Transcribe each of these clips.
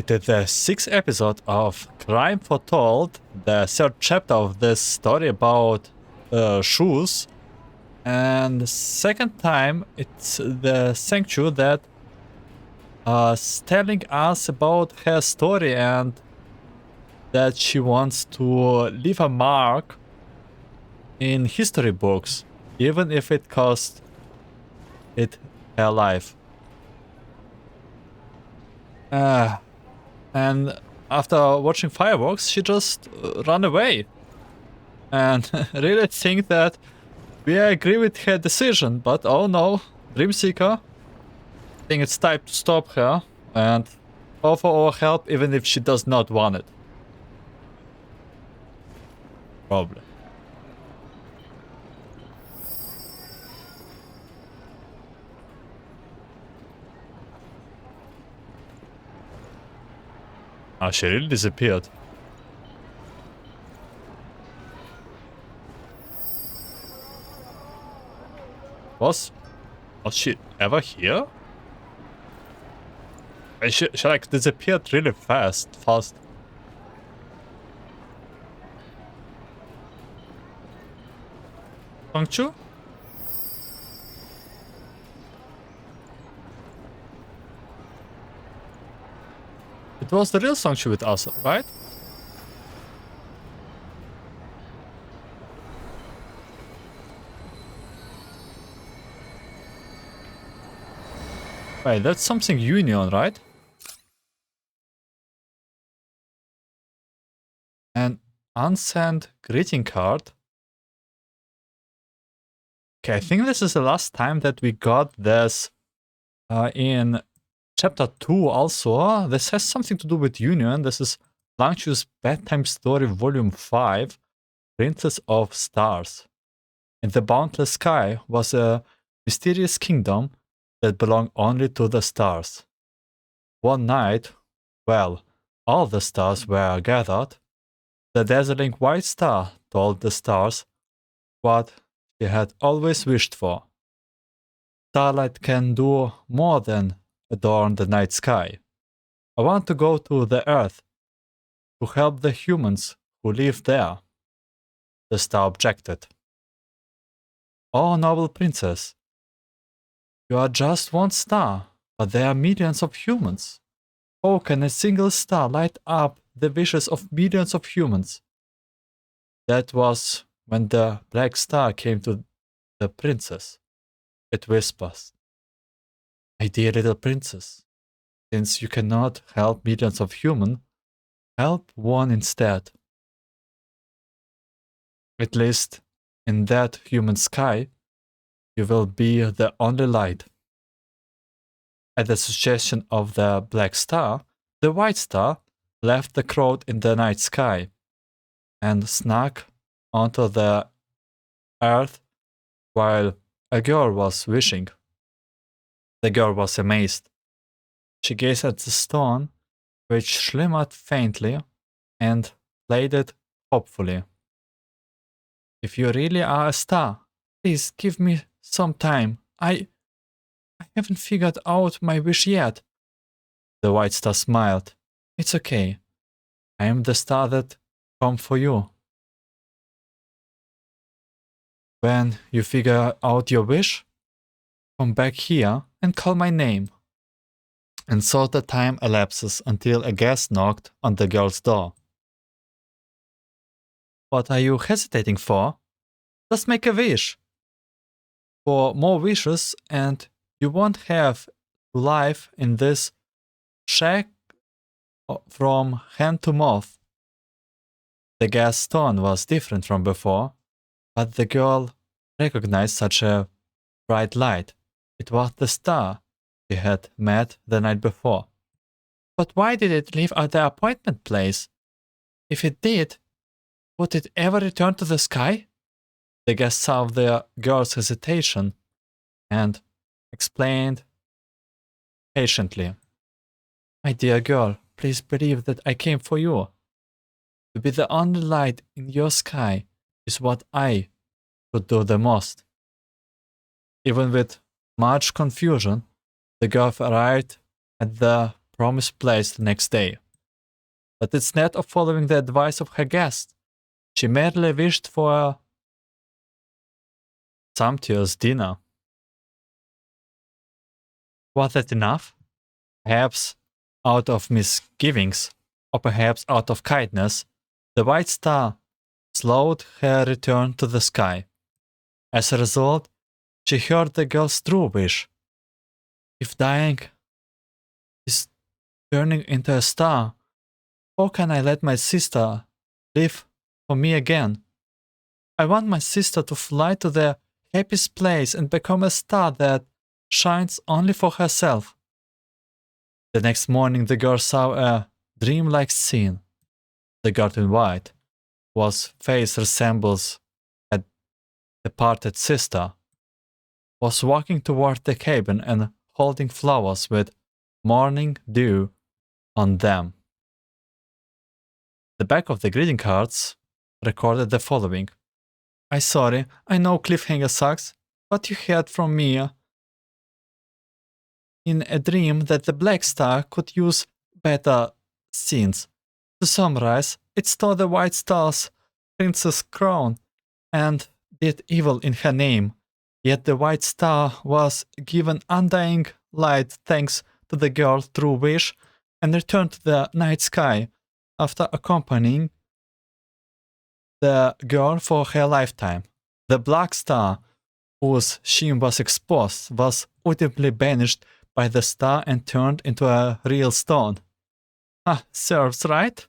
It is the 6th episode of Crime Foretold, the 3rd chapter of this story about Shus. And the second time, it's the Songque that is telling us about her story and that she wants to leave a mark in history books, even if it costs it her life. And after watching fireworks, she just ran away. And really think that we agree with her decision, but oh no, Dreamseeker, I think it's time to stop her and offer our help even if she does not want it. Probably. Ah, she really disappeared. Was she ever here? She like disappeared really fast. Songque? It was the real Songque with us, right? Wait, that's something Union, right? An unsent greeting card. Okay, I think this is the last time that we got this in chapter 2 also. This has something to do with Union. This is Langchu's Bedtime Story Volume 5, Princess of Stars. In the boundless sky was a mysterious kingdom that belonged only to the stars. One night, well, all the stars were gathered. The dazzling white star told the stars what she had always wished for. Starlight can do more than adorn the night sky. I want to go to the earth to help the humans who live there. The star objected. Oh, noble princess, you are just one star, but there are millions of humans. How can a single star light up the wishes of millions of humans? That was when the black star came to the princess. It whispers, my dear little princess, since you cannot help millions of humans, help one instead. At least in that human sky, you will be the only light. At the suggestion of the black star, the white star left the crowd in the night sky and snuck onto the earth while a girl was wishing. The girl was amazed. She gazed at the stone, which shimmered faintly, and played it hopefully. If you really are a star, please give me some time. I haven't figured out my wish yet. The white star smiled. It's okay. I am the star that come for you. When you figure out your wish, come back here and call my name. And so the time elapses until a guest knocked on the girl's door. What are you hesitating for? Just make a wish. For more wishes and you won't have to live in this shack from hand to mouth. The guest's tone was different from before, but the girl recognized such a bright light. It was the star she had met the night before. But why did it leave at the appointment place? If it did, would it ever return to the sky? The guest saw the girl's hesitation and explained patiently. My dear girl, please believe that I came for you. To be the only light in your sky is what I could do the most. Even with much confusion, the girl arrived at the promised place the next day. But instead of following the advice of her guest, she merely wished for a sumptuous dinner. Was that enough? Perhaps out of misgivings, or perhaps out of kindness, the white star slowed her return to the sky. As a result, she heard the girl's true wish. If dying is turning into a star, how can I let my sister live for me again? I want my sister to fly to the happiest place and become a star that shines only for herself. The next morning the girl saw a dreamlike scene. The girl in white, whose face resembles a departed sister, was walking toward the cabin and holding flowers with morning dew on them. The back of the greeting cards recorded the following. I know cliffhanger sucks, but you heard from me in a dream that the Black Star could use better scenes. To summarize, it stole the White Star's princess crown and did evil in her name. Yet the White Star was given undying light thanks to the girl's true wish and returned to the night sky after accompanying the girl for her lifetime. The Black Star, whose sheen was exposed, was ultimately banished by the star and turned into a real stone. Serves, right?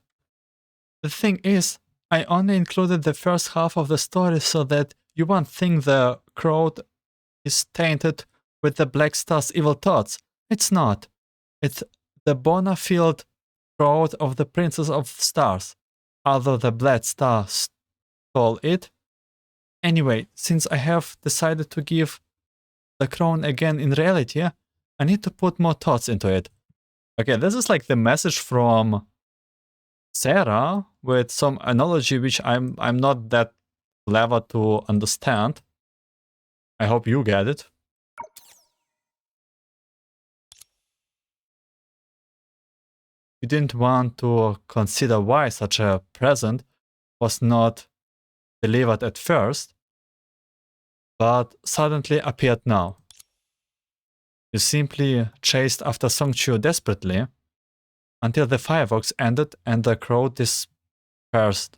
The thing is, I only included the first half of the story so that you won't think the crowd is tainted with the Black Star's evil thoughts. It's not. It's the bona fide crowd of the Princess of Stars, although the Black Star stole it. Anyway, since I have decided to give the crown again in reality, I need to put more thoughts into it. Okay, this is like the message from Sarah with some analogy which I'm not that clever to understand. I hope you get it. You didn't want to consider why such a present was not delivered at first, but suddenly appeared now. You simply chased after Songque desperately until the fireworks ended and the crowd dispersed.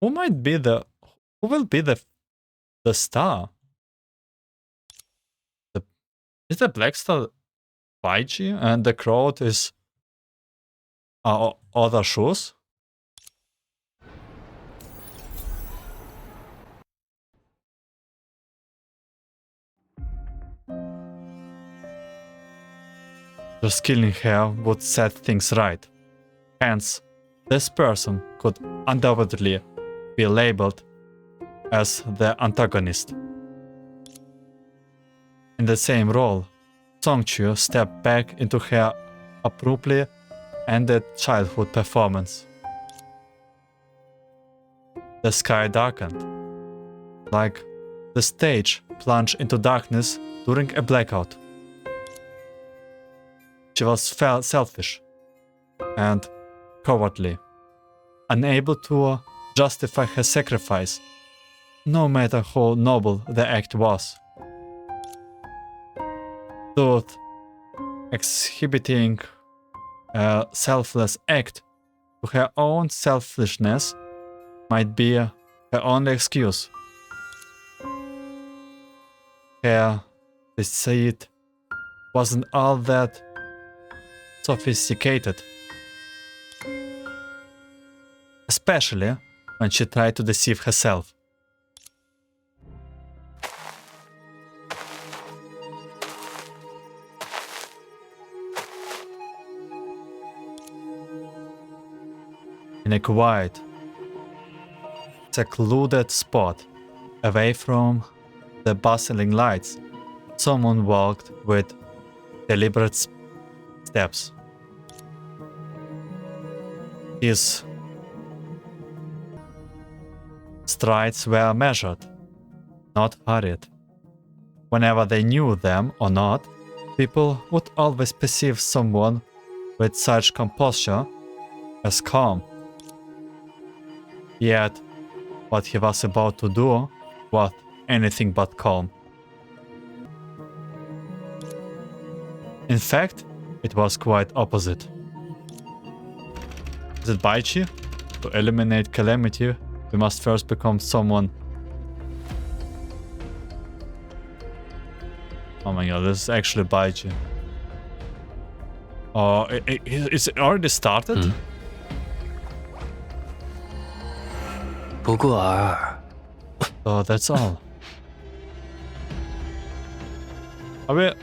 Who will be the star? Is the Black Star Baiji and the crowd is other Shus? Just killing her would set things right. Hence, this person could undoubtedly be labeled as the antagonist. In the same role, Songque stepped back into her abruptly ended childhood performance. The sky darkened, like the stage plunged into darkness during a blackout. She was selfish and cowardly, unable to justify her sacrifice, no matter how noble the act was. Truth exhibiting a selfless act to her own selfishness might be her only excuse. Her deceit wasn't all that sophisticated, especially when she tried to deceive herself. In a quiet, secluded spot, away from the bustling lights, someone walked with deliberate steps. His strides were measured, not hurried. Whenever they knew them or not, People would always perceive someone with such composure as calm. Yet, what he was about to do was anything but calm. In fact, it was quite opposite. Is it Baiji? To eliminate calamity, we must first become someone. Oh my god, this is actually Baiji. Oh, is it already started? 不过尔尔， Oh, that's all. Are we...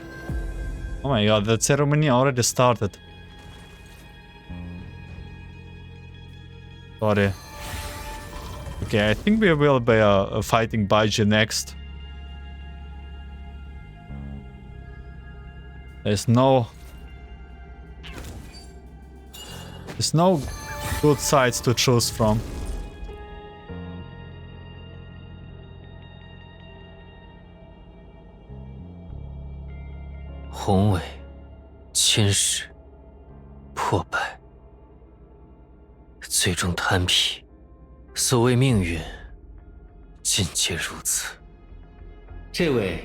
Oh my god, the ceremony already started. Sorry. Okay, I think we will be fighting Baiji next. There's no good sides to choose from. 宏伟、侵蚀、破败，最终摊皮。所谓命运，尽皆如此。这位，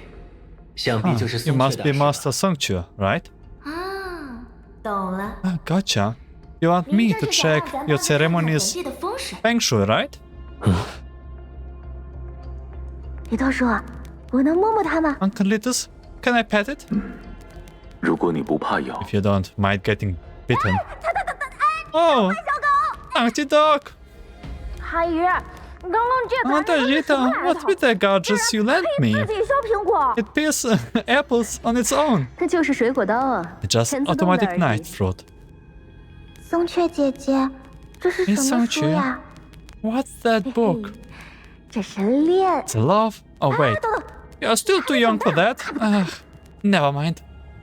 想必就是 You 宋 must 雀 be 大师 Master Songque, right? 啊，懂了。 Gotcha. You want me to check your ceremony's feng shui, right? 李头叔，我能摸摸它吗？ Uncle Litus, can I pet it? 如果你不怕咬， If you don't mind getting bitten. Oh, naughty dog. 阿姨，刚刚这个 Aunt Agita, what's with the gadgets you lent me? 自己削苹果， It peels apples on its own. 那就是水果刀啊， Just 全自动的 automatic 而已 knife fruit. 松雀姐姐，这是什么书呀？ What's that book? 这是恋。 The love? Oh wait, 等等， you're still too young for that. Never mind.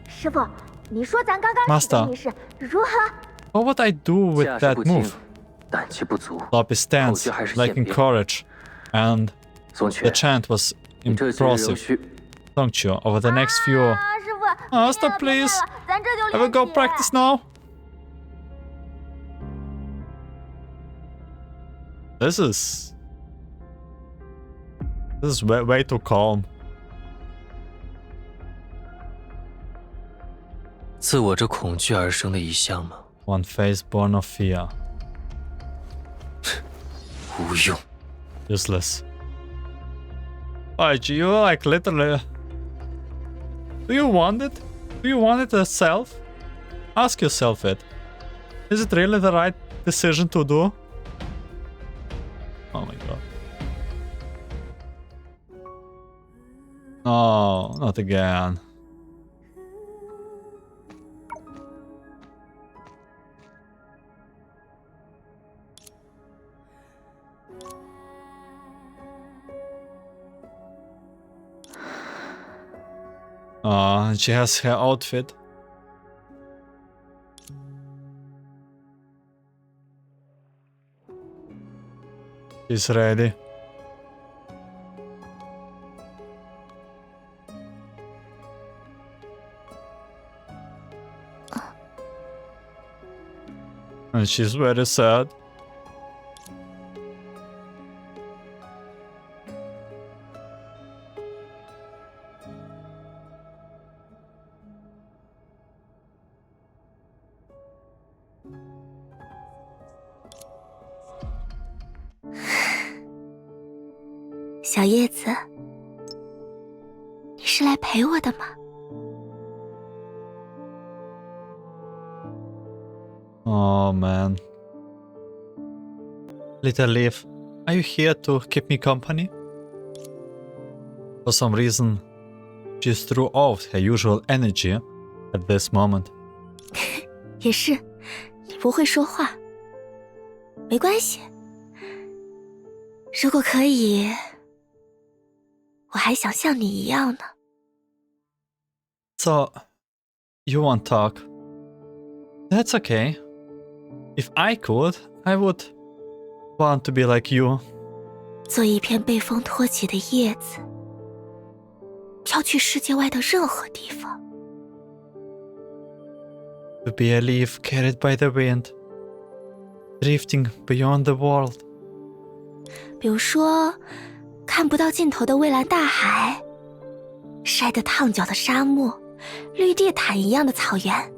师傅，你说咱刚刚 Master 你是如何？ What would I do with 架势 that 不轻 move?，胆气不足。 Lobby stance, 后续还是 lacking 现编。 courage, and 宋 the 雀， chant was 你这几日仍 impressive. 需 Songque, over the next few... 啊，师傅， Oh, 别 stop 练了别练 please. 了咱这就 I will 练 go 起 practice now. This is way too calm. 自我这恐惧而生的一项吗？ One face born of fear. 无用。 Useless. Baiji, you like literally... Do you want it? Do you want it yourself? Ask yourself it. Is it really the right decision to do? Oh my god. No, not again. And she has her outfit. She's ready. And she's very sad. "小叶子，你是来陪我的吗？ Oh man. Little Leaf, are you here to keep me company? For some reason, she threw off her usual energy at this moment. 也是，你不会说话，没关系。如果可以，我还想像你一样呢。 So, you won't talk. That's okay. If I could, I would want to be like you. 做一片被风托起的叶子，飘去世界外的任何地方。To be a leaf carried by the wind, drifting beyond the world. 比如说，看不到尽头的蔚蓝大海，晒得烫脚的沙漠，绿地毯一样的草原。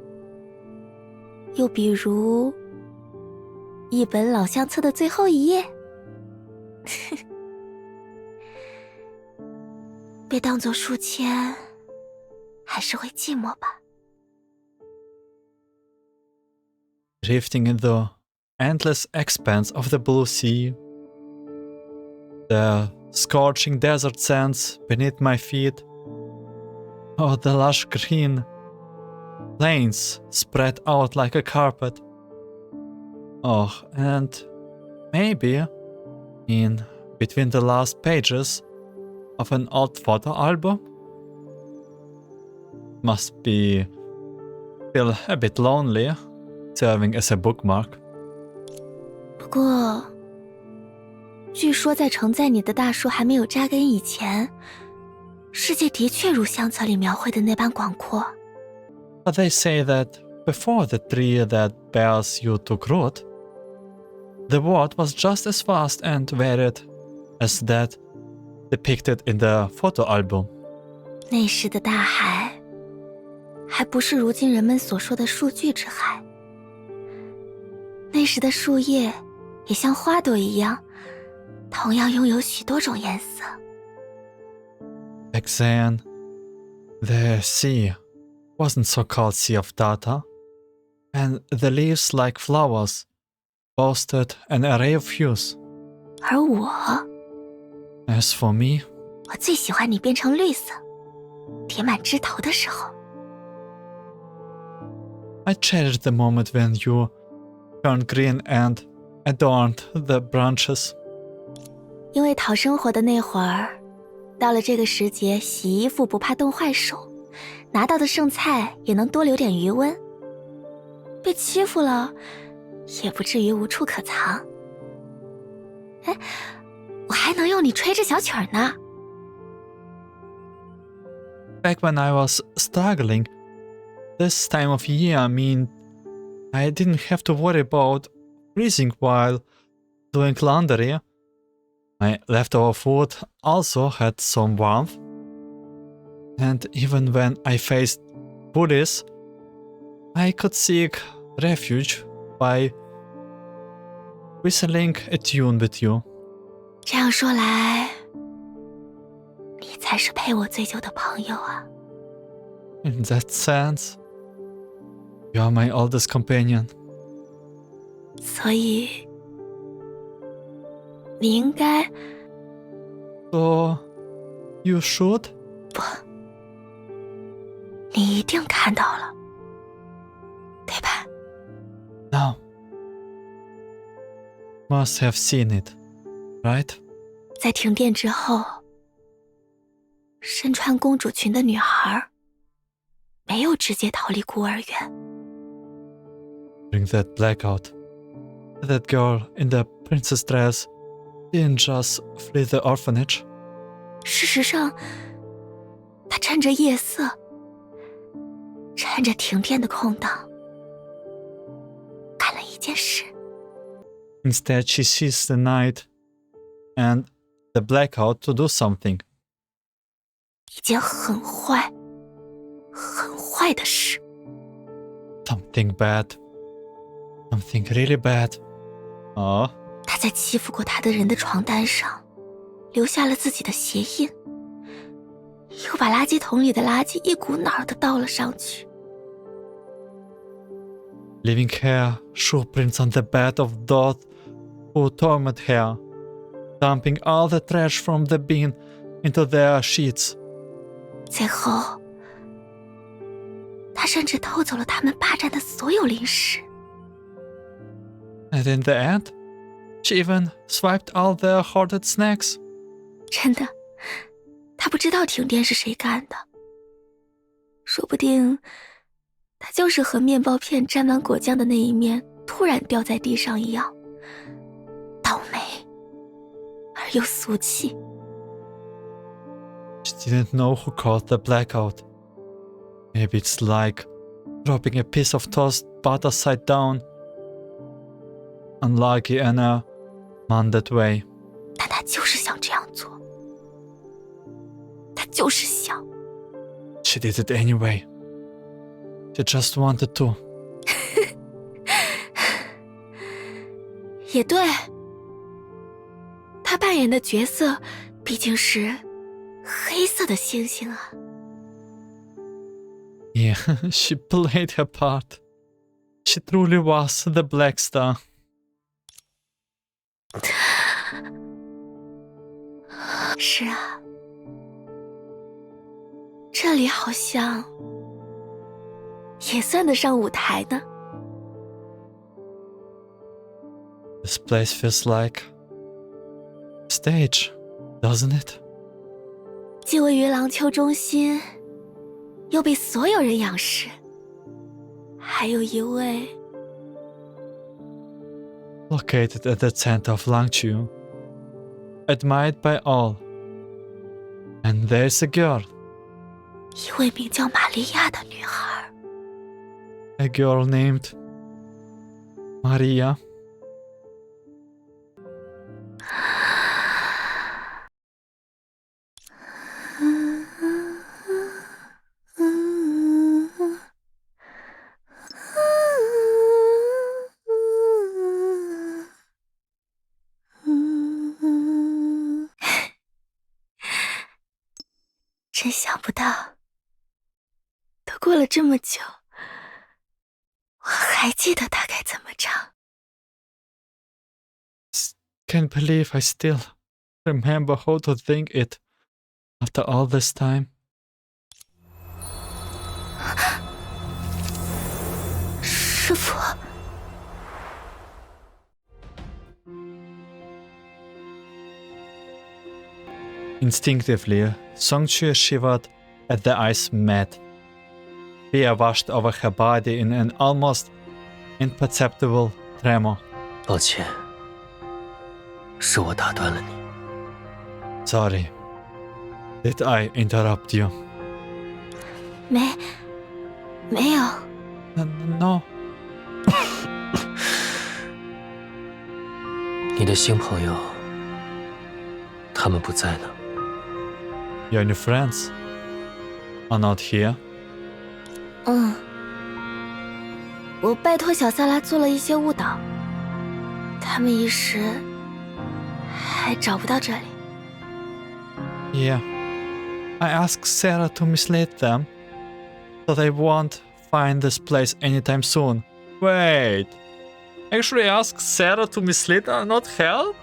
又比如，一本老相册的最后一页，被当作书签，还是会寂寞吧。Drifting in the endless expanse of the blue sea. The scorching desert sands beneath my feet. Oh, the lush green plains spread out like a carpet. Oh, and maybe in between the last pages of an old photo album. Must be feel a bit lonely, serving as a bookmark. 不过，据说在承载你的大树还没有扎根以前，世界的确如相册里描绘的那般广阔。But they say that before the tree that bears you took root, the world was just as vast and varied as that depicted in the photo album. 那时的大海，还不是如今人们所说的数据之海。那时的树叶也像花朵一样，同样拥有许多种颜色。Back then, the sea wasn't so-called sea of data, and the leaves like flowers boasted an array of hues. 而我， As for me, 我最喜欢你变成绿色，叠满枝头的时候。I cherished the moment when you turned green and adorned the branches. 因为讨生活的那会儿，到了这个时节，洗衣服不怕冻坏手，拿到的剩菜也能多留点余温。被欺负了，也不至于无处可藏。哎，我还能用你吹着小曲儿呢。Back when I was struggling, this time of year I didn't have to worry about freezing while doing laundry. My leftover food also had some warmth. And even when I faced bullies, I could seek refuge by whistling a tune with you. 这样说来，你才是陪我最久的朋友啊。In that sense, you are my oldest companion. 所以，你应该 So, you should? 不，你一定看到了，对吧？ No. Must have seen it, right? 在停电之后，身穿公主裙的女孩没有直接逃离孤儿院。During that blackout, that girl in the princess dress didn't just flee the orphanage. 事实上，她趁着夜色，趁着停电的空档，干了一件事。Instead, she seized the night and the blackout to do something. 一件很坏、很坏的事。Something bad. Something really bad. Oh, 她在欺负过她的人的床单上留下了自己的鞋印，又把垃圾桶里的垃圾一股脑儿地倒了上去。leaving her shoe prints on the bed of those who torment her, dumping all the trash from the bin into their sheets. 最后，他甚至偷走了他们霸占的所有零食。And in the end, she even swiped all their hoarded snacks. 真的，他不知道停电是谁干的，说不定他就是和面包片沾满果酱的那一面突然掉在地上一样，倒霉而又俗气。She didn't know who caused the blackout. Maybe it's like dropping a piece of toast butter side down. Unlucky Anna, man that way. 但他就是想这样做，他就是想。 She did it anyway. She just wanted to. 也对，他扮演的角色毕竟是黑色的星星啊。 Yeah, she played her part. She truly was the Black Star. 是啊，这里好像也算得上舞台呢。 This place feels like stage, doesn't it? 既位于廊丘中心，又被所有人仰视，还有一位 Located at the center of Langchu, admired by all. And there's a girl, 一位名叫玛利亚的女孩。 a girl named Maria. "真想不到，都过了这么久，我还记得他该怎么唱。 Can't believe I still remember how to think it after all this time. 师父， Instinctively, Songque shivered as the eyes met. Fear washed over her body in an almost imperceptible tremor. 抱歉，是我打断了你。 Sorry. Did I interrupt you? 没有， No. 你的新朋友，他们不在呢。 Your new friends are not here. 我拜托小萨拉做了一些误导，他们一时还找不到这里。 Yeah. I asked Sarah to mislead them, so they won't find this place anytime soon. Wait. Actually asked Sarah to mislead and not help?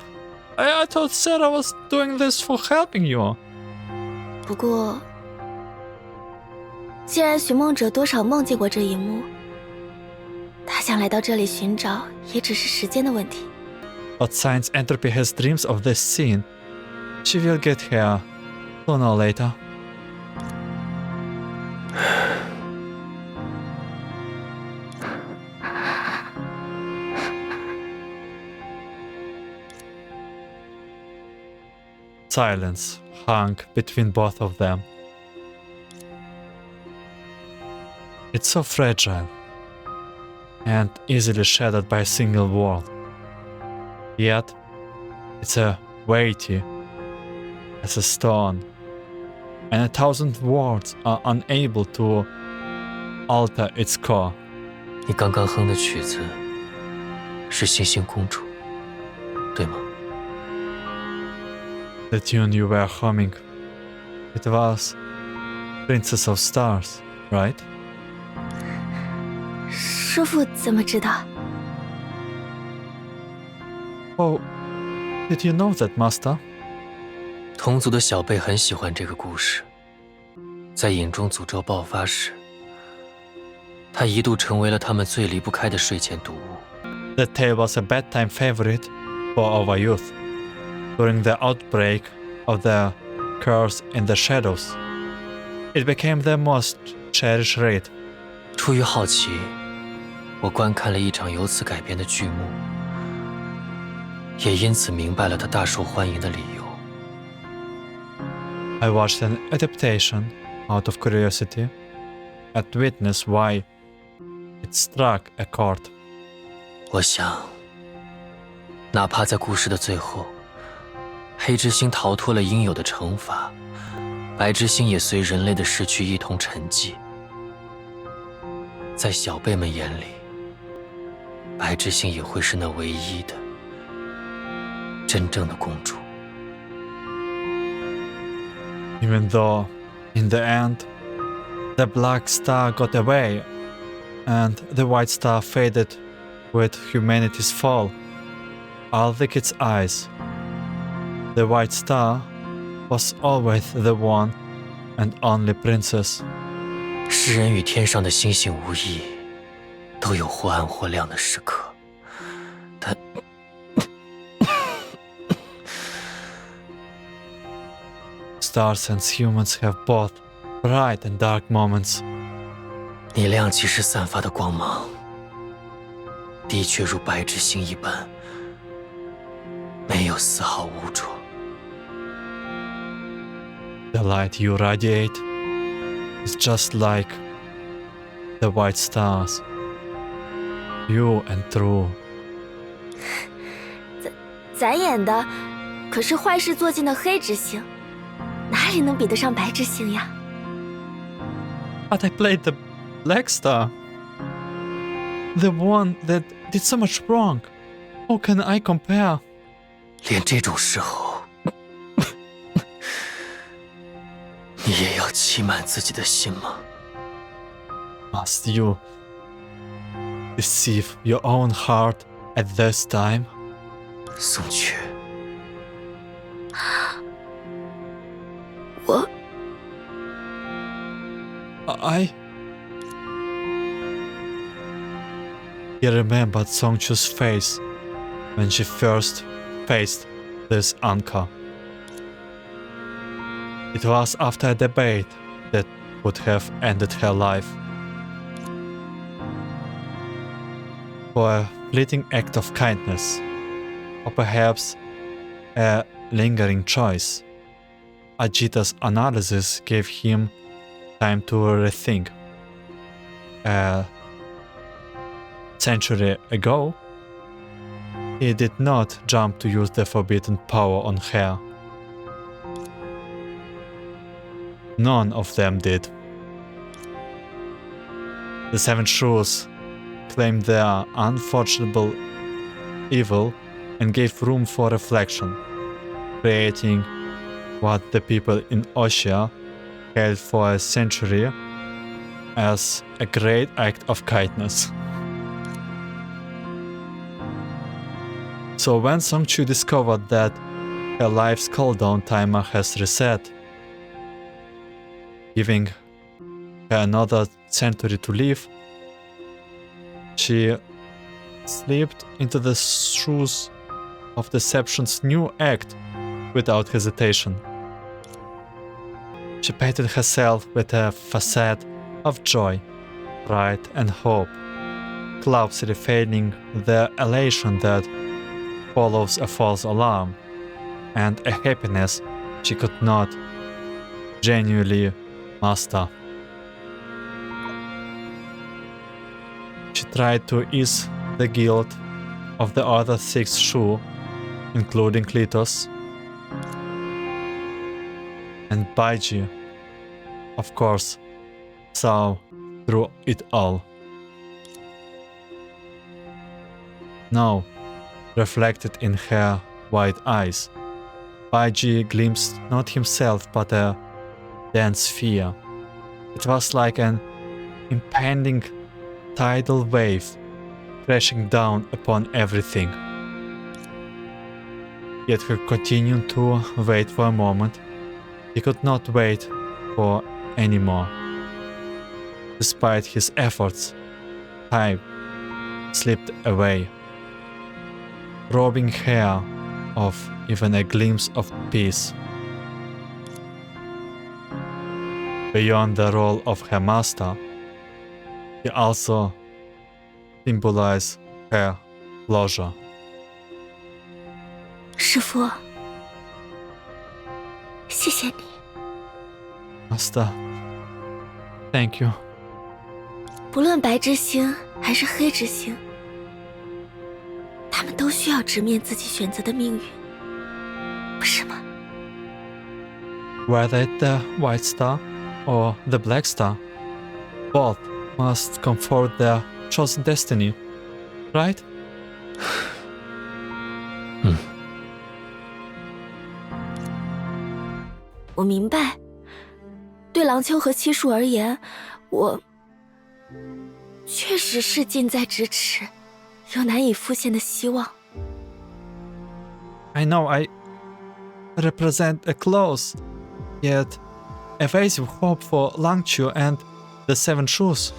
I thought Sarah was doing this for helping you. 不过，既然寻梦者多少梦见过这一幕，他想来到这里寻找，也只是时间的问题。 But since Entropy has dreams of this scene, she will get here sooner or later. Silence hung between both of them. It's so fragile and easily shattered by a single word. Yet, it's as weighty as a stone, and 1,000 words are unable to alter its core. 你刚刚哼的曲子是《星星公主》，对吗？ The tune you were humming, it was Princess of Stars, right? 师父怎么知道？ Oh, did you know that, Master? 同族的小辈很喜欢这个故事。在影中诅咒爆发时，它一度成为了他们最离不开的睡前读物。 The tale was a bedtime favorite for our youth. During the outbreak of the curse in the shadows, it became their most cherished read. 出于好奇，我观看了一场由此改编的剧目，也因此明白了它大受欢迎的理由。 I watched an adaptation out of curiosity and witnessed why it struck a chord. 我想，哪怕在故事的最后，黑之星逃脱了应有的惩罚，白之星也随人类的逝去一同沉寂。在小辈们眼里，白之星也会是那唯一的、真正的公主。 Even though, in the end, the black star got away and the white star faded with humanity's fall, all the kids' eyes, the white star was always the one and only princess. 世人与天上的星星无异，都有或暗或亮的时刻，但Stars and humans have both bright and dark moments. 你亮起时散发的光芒，的确如白之星一般，没有丝毫污浊。 The light you radiate is just like the white stars, pure and true. 咱演的可是坏事做尽的黑之星，哪里能比得上白之星呀？ But I played the black star, the one that did so much wrong. How can I compare? 连这种时候，你也要欺瞒自己的心吗？ Must you deceive your own heart at this time? 宋缺，我 He remembered Songque's face when she first faced this Honkai. It was after a debate that would have ended her life. For a fleeting act of kindness, or perhaps a lingering choice, Ajita's analysis gave him time to rethink. A century ago, he did not jump to use the forbidden power on her. None of them did. The seven Shus claimed their unforgettable evil and gave room for reflection, creating what the people in Oshia held for a century as a great act of kindness. So when Songque discovered that her life's cooldown timer has reset, giving her another century to live, she slipped into the shoes of Deception's new act without hesitation. She painted herself with a facade of joy, pride and hope, clumsily feigning the elation that follows a false alarm, and a happiness she could not genuinely master. She tried to ease the guilt of the other six Shu, including Klitos, and Baiji, of course, saw through it all. Now, reflected in her wide eyes, Baiji glimpsed not himself but a dense fear. It was like an impending tidal wave crashing down upon everything. Yet he continued to wait for a moment. He could not wait for any more. Despite his efforts, time slipped away, robbing her of even a glimpse of peace. Beyond the role of her master, he also symbolized her closure. 师父，谢谢你。 Master, thank you. 不论白之星还是黑之星，他们都需要直面自己选择的命运，不是吗？ Whether it's the White Star or the Black Star, both must comfort their chosen destiny, right? 我明白，对郎秋和七树而言，我确实是近在咫尺，有难以复现的希望。 I know I represent a close, yet evasive hope for Langqiu and the Seven Shus.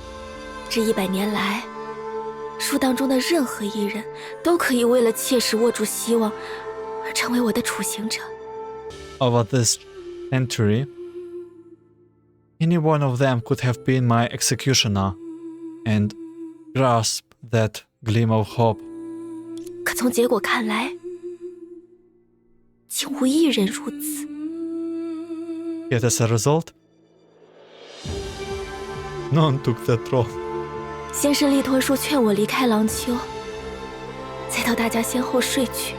这100年来，树当中的任何一人都可以为了切实握住希望而成为我的处刑者。 Over this century, any one of them could have been my executioner and grasp that gleam of hope. 可从结果看来，竟无一人如此。 Yet as a result, none took the throne. 先是利托树劝我离开郎丘，再到大家先后睡去，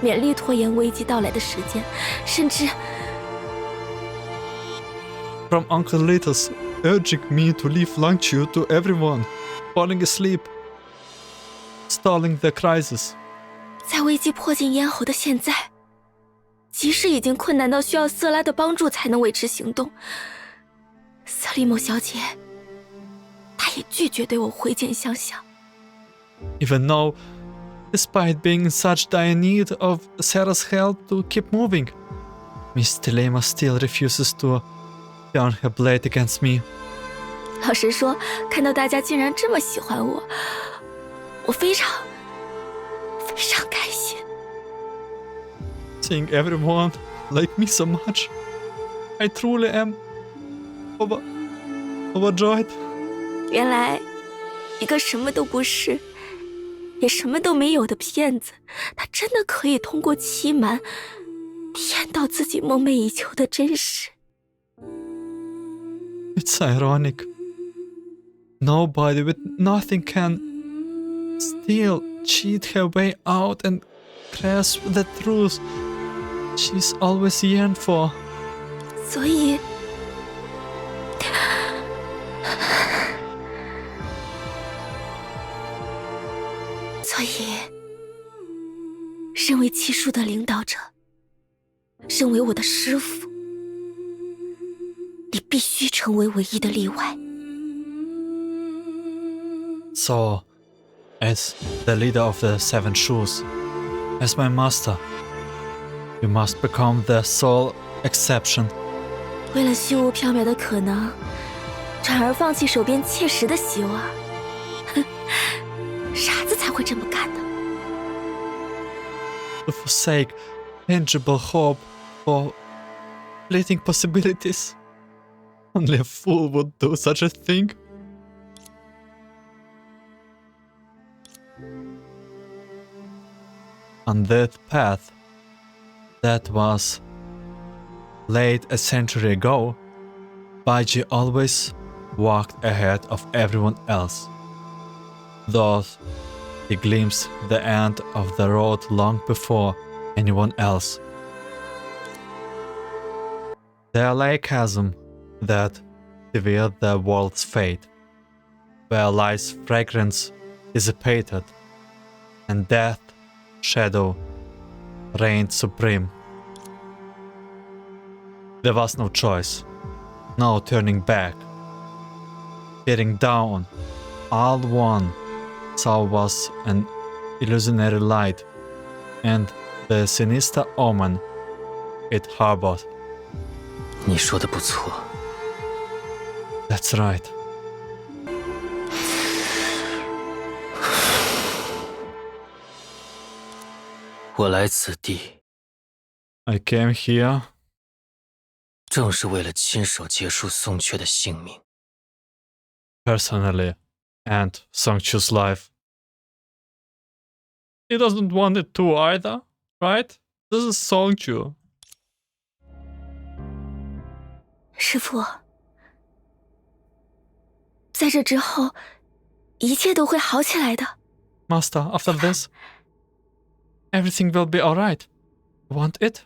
勉力拖延危机到来的时间，甚至 From Uncle Litus urging me to leave Langqiu to everyone, falling asleep, stalling the crisis. 在危机迫近咽喉的现在，即使已经困难到需要瑟拉的帮助才能维持行动，瑟利莫小姐，她也拒绝对我回见相向。 Even though, despite being in such dire need of Sarah's help to keep moving, Miss Telema still refuses to turn her blade against me. 老实说，看到大家竟然这么喜欢我，我非常开心。 Seeing everyone like me so much, I truly am overjoyed. 原来，一个什么都不是，也什么都没有的骗子，他真的可以通过欺瞒，骗到自己梦寐以求的真实。 It's ironic. Nobody with nothing can still cheat her way out and grasp the truth she's always yearned for. 所以，身为七术的领导者，身为我的师父，你必须成为唯一的例外。 So, as the leader of the Seven Shus, as my master, you must become the sole exception. 为了虚无缥缈的可能，转而放弃手边切实的希望，哼，傻子才会这么干的。 To forsake tangible hope for fleeting possibilities. Only a fool would do such a thing. On that path that was laid a century ago, Baiji always walked ahead of everyone else. Thus, he glimpsed the end of the road long before anyone else. There lay a chasm that severed the world's fate, where life's fragrance dissipated, and death's shadow reigned supreme. There was no choice, no turning back. Peering down, all one saw was an illusionary light, and the sinister omen it harbored. 你说的不错。 That's right. 我来此地， I came here 正是为了亲手结束宋阙的性命。 personally and Songque's life. He doesn't want it to either, right? This is Songque. 师父，在这之后，一切都会好起来的。 Master, after this, everything will be alright. Want it?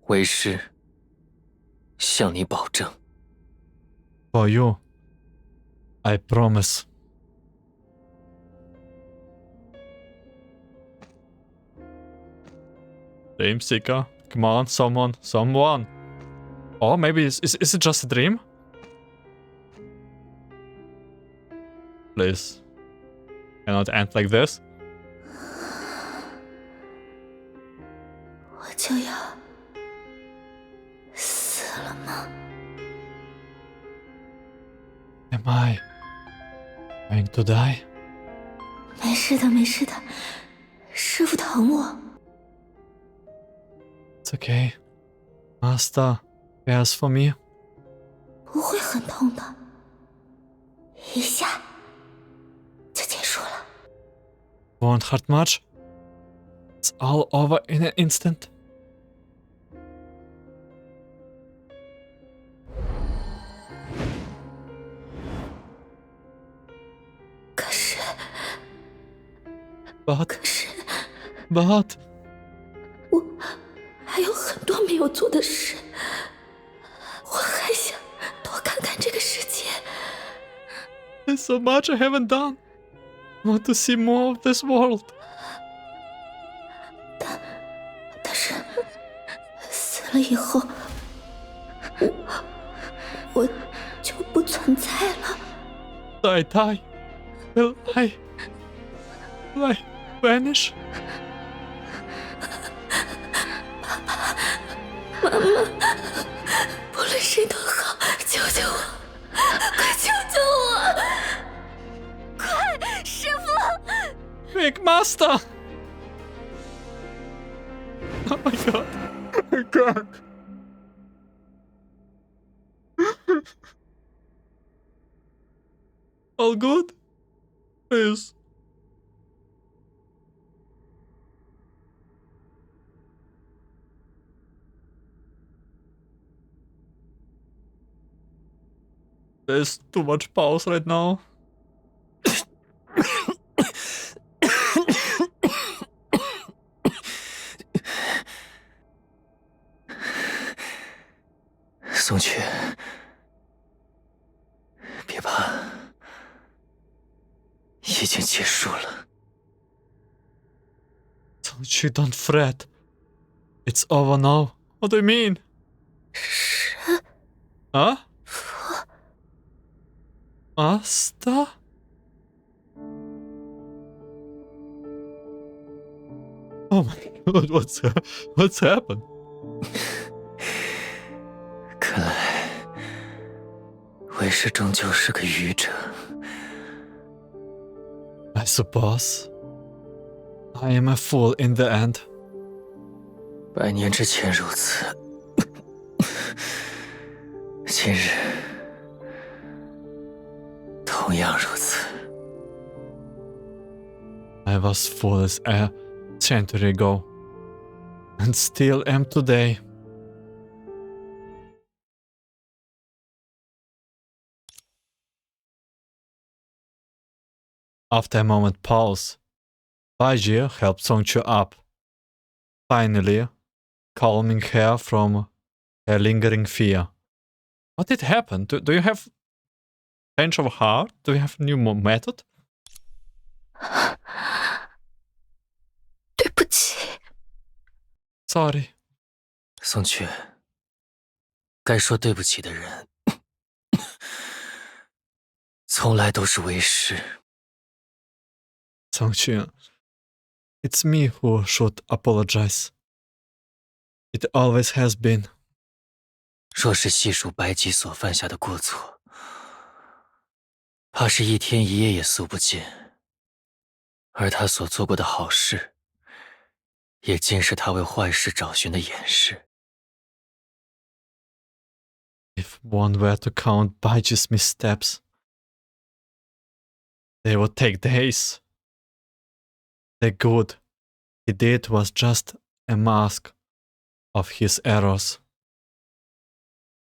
为师向你保证。 For you, I promise. Dreamseeker, come on, someone. Or maybe is it just a dream? Please. Cannot end like this. 我就要死了吗？ Am I going to die? 没事的，没事的，师父疼我。 It's okay. Master cares for me. 不会很痛的，一下就结束了。 Won't hurt much. It's all over in an instant. 可是， But 我还有很多没有做的事，我还想多看看这个世界。 there's so much I haven't done. I want to see more of this world. 但是死了以后，我就不存在了。 Die. Will I vanish? 不论谁都好，救救我！快救救我！快，师父！ Big Master! Oh my god. I can't. All good? Please. There's too much pause right now. 宋雀，别怕，已经结束了。 Don't you don't fret. It's over now. What do you mean? 师 Huh? 父， Master? Oh my god, what's happened? 看来，为师终究是个愚者。 I suppose. I am a fool in the end. 100年之前如此，今日同样如此。 I was foolish a century ago. And still am today. After a moment pause, Baiji helped Songque up, finally calming her from her lingering fear. What did happen? Do you have change of heart? Do you have new method? 对不起。 Sorry. 宋雀，该说对不起的人，从来都是为师。 Songque, it's me who should apologize. It always has been. 若是细数白姬所犯下的过错，怕是一天一夜也诉不尽。而他所做过的好事，也尽是他为坏事找寻的掩饰。 If one were to count Baiji's missteps, they would take days. The good he did was just a mask of his errors.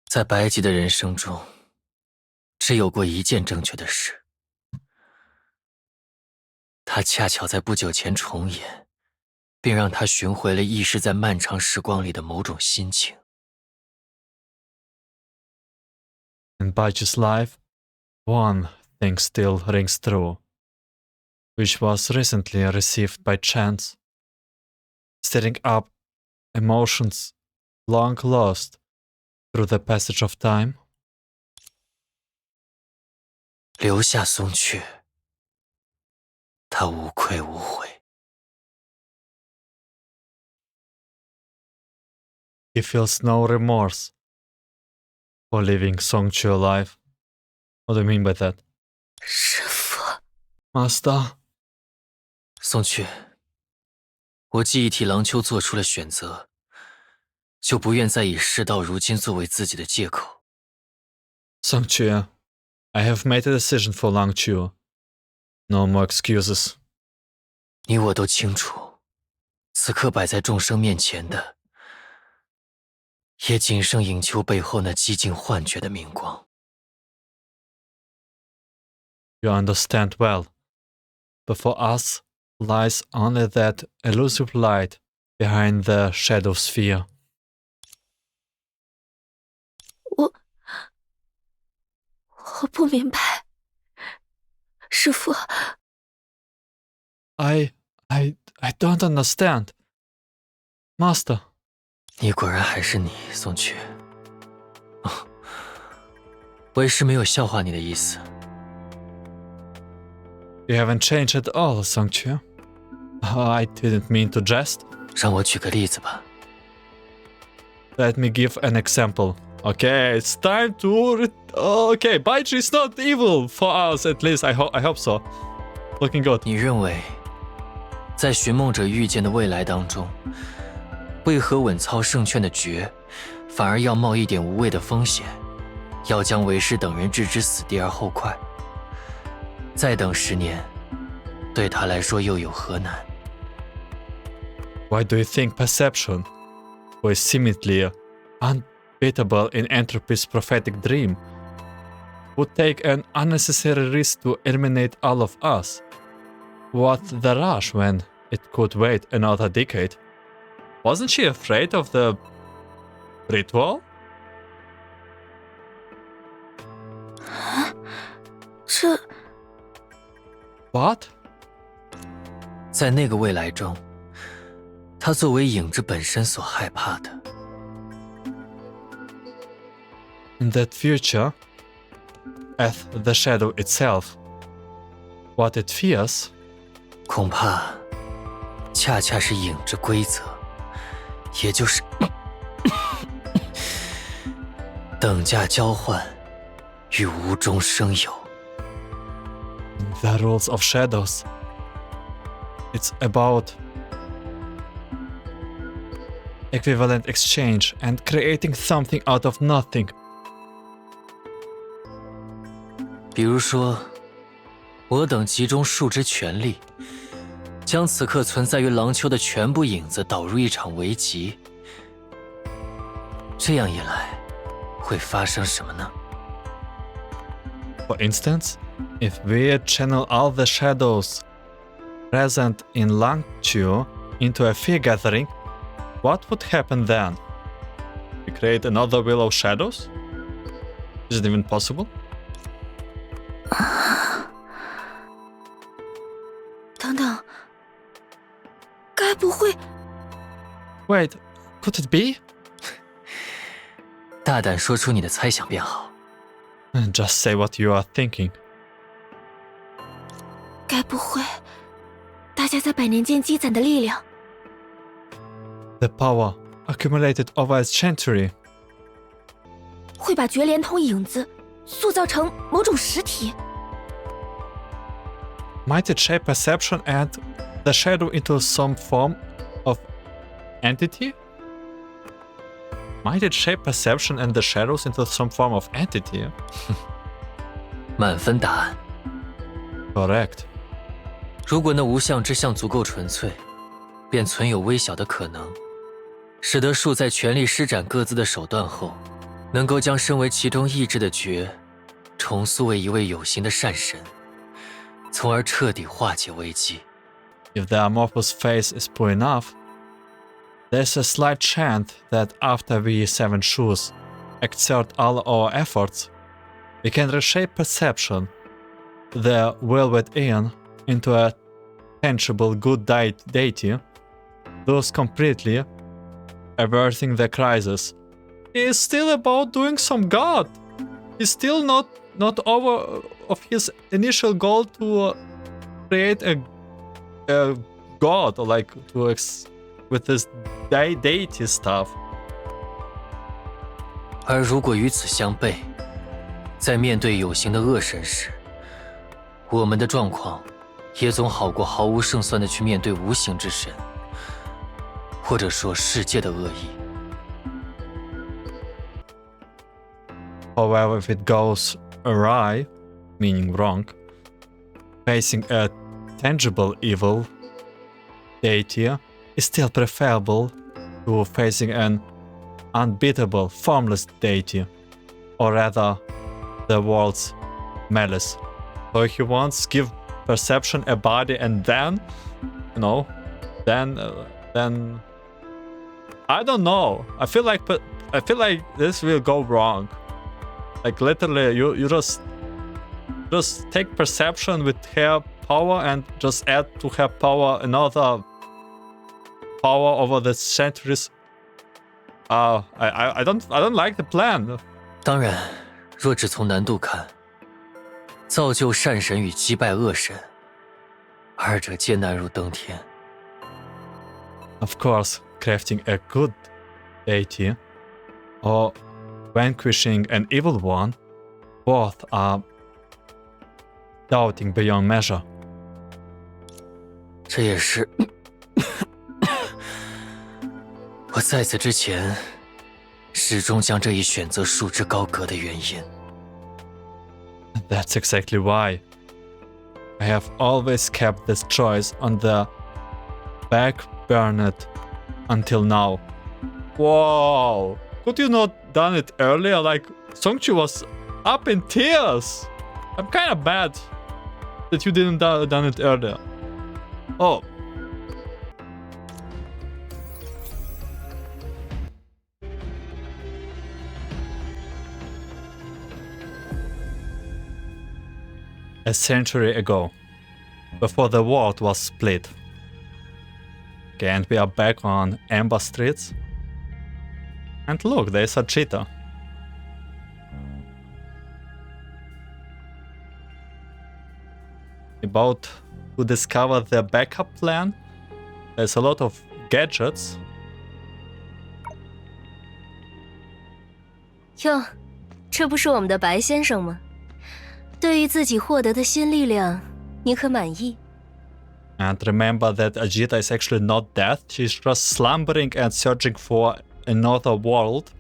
在白姬的人生中，只有过一件正确的事，它恰巧在不久前重演，并让他寻回了遗失在漫长时光里的某种心情。In Baiji's life, one thing still rings true, which was recently received by chance, stirring up emotions long lost through the passage of time. 留下松雀，他无愧无悔。He feels no remorse for leaving Songque alive. What do you mean by that? 师父， Master, 松雀，我既已替郎秋做出了选择，就不愿再以事到如今作为自己的借口。Songque, I have made a decision for Langqiu. No more excuses. 你我都清楚，此刻摆在众生面前的，也仅剩影丘背后那几近幻觉的明光。You understand well. Before us lies only that elusive light behind the shadow sphere. 我不明白，师父， I don't understand. Master, 你果然还是你，松雀。为师没有笑话你的意思。you haven't changed at all, Songque. I didn't mean to jest. 让我举个例子吧。Let me give an example. Okay, it's time to... Okay, Baiji is not evil for us, at least I hope so. Looking good. 你认为，在寻梦者遇见的未来当中，为何稳操胜券的绝，反而要冒一点无谓的风险，要将为师等人置之死地而后快？再等10年，对他来说又有何难？ Why do you think perception, who is seemingly unbeatable in entropy's prophetic dream, would take an unnecessary risk to eliminate all of us? What the rush when it could wait another decade? Wasn't she afraid of the ritual? 这 What? 在那个未来中，他作为影子本身所害怕的， In that future, as the shadow itself, what it fears, 恐怕恰恰是影之规则，也就是等价交换与无中生有。 the rules of shadows. It's about equivalent exchange and creating something out of nothing. 比如说，我等集中数之全力，将此刻存在于廊丘的全部影子导入一场危机。这样一来，会发生什么呢？ For instance, if we channel all the shadows present in Langqiu into a fear gathering, what would happen then? We create another wheel of shadows? Is it even possible? 等等，该不会 Wait, could it be? 大胆说出你的猜想便好。 Just say what you are thinking. 该不会大家在100年间积攒的力量， The power accumulated over a century 会把绝联通影子塑造成某种实体？ might it shape perception and the shadow into some form of entity? Might it shape perception and the shadows into some form of entity? 满分答案。 Correct. 如果那无相之相足够纯粹，便存有微小的可能，使得树在全力施展各自的手段后，能够将身为其中意志的觉重塑为一位有形的善神，从而彻底化解危机。If the amorphous face is poor enough, there's a slight chance that after we Seven Shus exert all our efforts, we can reshape perception, the will within, into a tangible good deity, thus completely averting the crisis. It's still about doing some god. He's still not over of his initial goal to create a god, or like to with this deity stuff. 而如果与此相悖，在面对有形的恶神时，我们的状况也总好过毫无胜算的去面对无形之神，或者说世界的恶意。However, if it goes awry, meaning wrong, facing a tangible evil deity is still preferable to facing an unbeatable, formless deity, or rather, the world's malice. So he wants give perception a body, and then, you know, then I don't know. I feel like this will go wrong. Like literally, you just take perception with her power and just add to her power another power over the centuries. I don't like the plan. 当然，若只从难度看，造就善神与击败恶神，二者皆难如登天。Of course, crafting a good deity or vanquishing an evil one, both are doubting beyond measure. 这也是我在此之前始终将这一选择束之高阁的原因。That's exactly why I have always kept this choice on the back burner until now. Whoa! Could you not done it earlier? Like, Songque was up in tears. I'm kind of bad that you didn't done it earlier. Oh. A century ago, before the world was split. Okay, and we are back on Amber Streets. And look, there's a cheetah. About to discover the backup plan. There's a lot of gadgets. 哟，这不是我们的白先生吗？对于自己获得的新力量，你可满意？ And remember that Ajita is actually not dead. She's just slumbering and searching for another world.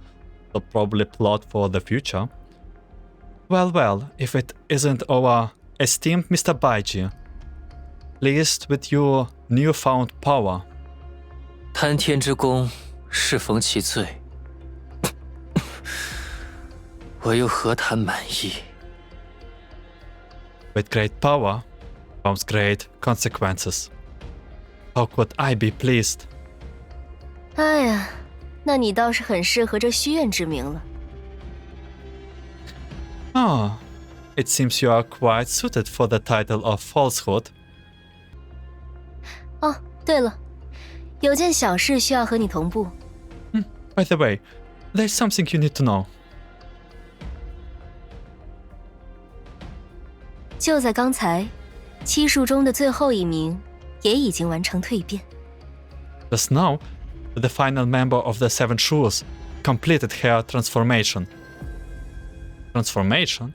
So probably plot for the future. Well, if it isn't our esteemed Mr. Baiji, pleased with your newfound power. 贪天之功，适逢其罪，我又何谈满意？ With great power comes great consequences. How could I be pleased? 哎呀，那你倒是很适合这虚苑之名了。Oh, it seems you are quite suited for the title of falsehood. 哦，对了，有件小事需要和你同步。By the way, there's something you need to know. 就在刚才，7术中的最后一名也已经完成蜕变。Just now, the final member of the Seven Shus completed her transformation. Transformation?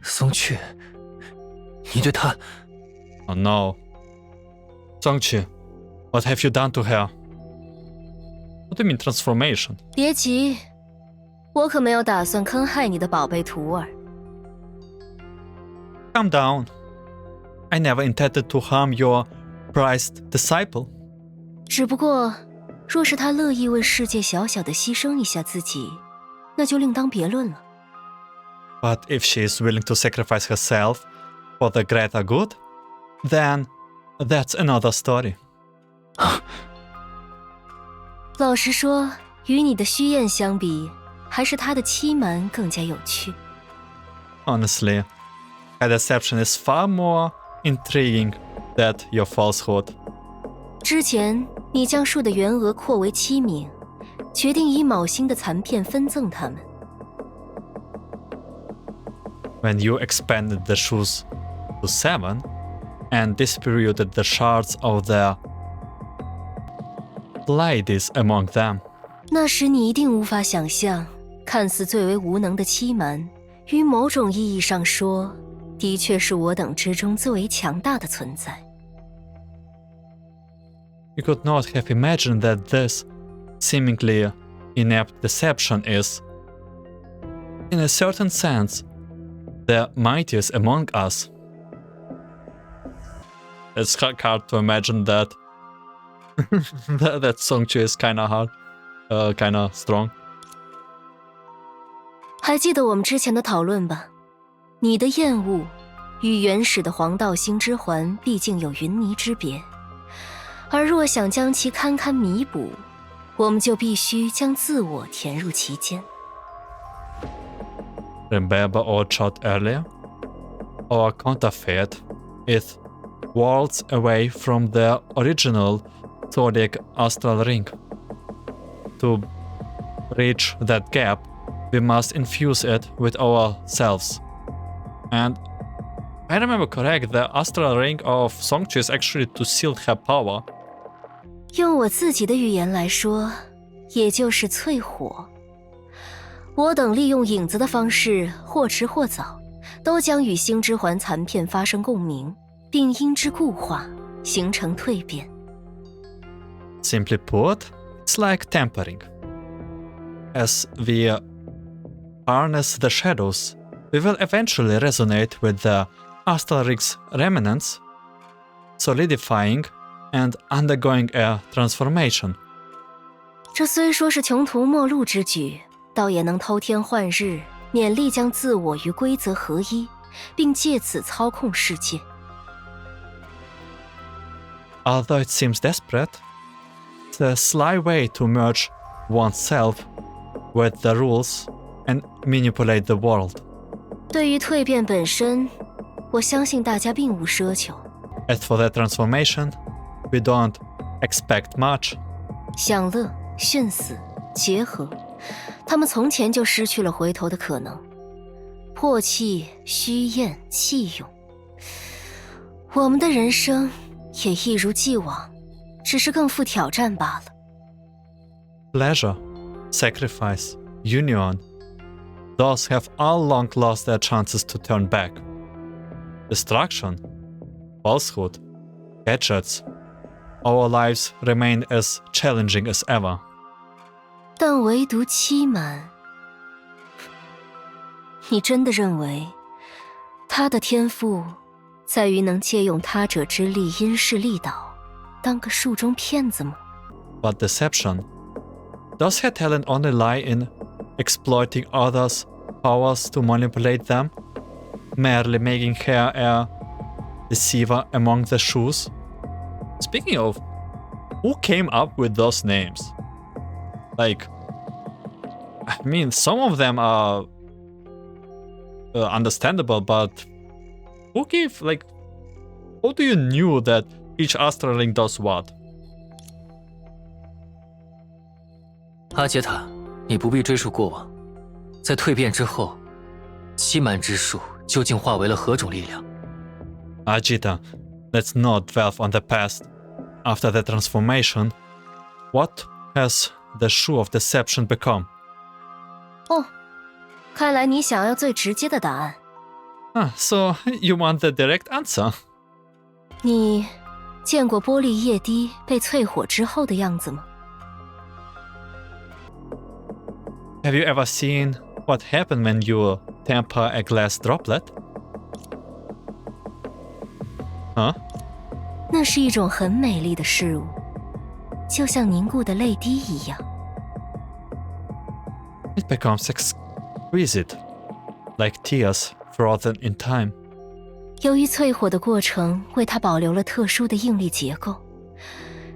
松雀，你对他…… Oh no. Songque, what have you done to her? What do you mean transformation? 别急，我可没有打算坑害你的宝贝徒儿。Calm down. I never intended to harm your prized disciple. 只不过，若是他乐意为世界小小的牺牲一下自己，那就另当别论了。But if she is willing to sacrifice herself for the greater good, then that's another story. 老实说，与你的虚艳相比，还是她的欺瞒更加有趣。Honestly, her deception is far more intriguing than your falsehood. 之前你将树的原额扩为7名，决定以卯星的残片分赠他们。When you expanded the Shus to 7 and distributed the shards of their ladies among them. 那时你一定无法想象，看似最为无能的欺瞒，于某种意义上说，的确是我等之中最为强大的存在。You could not have imagined that this seemingly inept deception is, in a certain sense, the mightiest among us. It's hard to imagine that that Songque is kinda hard, kinda strong. 还记得我们之前的讨论吧？你的厌恶与原始的黄道星之环毕竟有云泥之别，而若想将其堪堪弥补，我们就必须将自我填入其间。Remember our chat earlier? Our counterfeit is worlds away from the original Zodiac astral ring. To reach that gap, we must infuse it with ourselves. And I remember correct, the astral ring of Songque is actually to seal her power. 用我自己的语言来说，也就是淬火。我等利用影子的方式，或迟或早，都将与星之环残片发生共鸣，并因之固化，形成蜕变。Simply put, it's like tempering. As we harness the shadows, we will eventually resonate with the astral ring's remnants, solidifying and undergoing a transformation. 这虽说是穷途末路之举，倒也能偷天换日，勉力将自我与规则合一，并借此操控世界。Although it seems desperate, it's a sly way to merge oneself with the rules and manipulate the world. 对于蜕变本身，我相信大家并无奢求。As for the transformation, we don't expect much. 享乐、殉死、结合，他们从前就失去了回头的可能。魄气、虚艳、气勇，我们的人生也一如既往，只是更富挑战罢了。Pleasure, sacrifice, union, those have all long lost their chances to turn back. Destruction, falsehood, gadgets, our lives remain as challenging as ever. 但唯独欺瞒，你真的认为他的天赋在于能借用他者之力因势利导，当个树中骗子吗？ But deception, does her talent only lie in exploiting others' powers to manipulate them, merely making her a deceiver among the Shus? Speaking of, who came up with those names? Like, I mean, some of them are understandable, but who gave, like, how do you knew that each astral ring does what? 阿杰塔，你不必追溯过往，在蜕变之后，欺瞒之术究竟化为了何种力量？ Ajita, let's not dwell on the past. After the transformation, what has the shoe of deception become? 哦，看来你想要最直接的答案。So you want the direct answer? 你见过玻璃液滴被淬火之后的样子吗？ Have you ever seen what happens when you temper a glass droplet? Huh? 那是一种很美丽的事物，就像凝固的泪滴一样。 It becomes exquisite. like tears frozen in time. 由于淬火的过程为它保留了特殊的应力结构，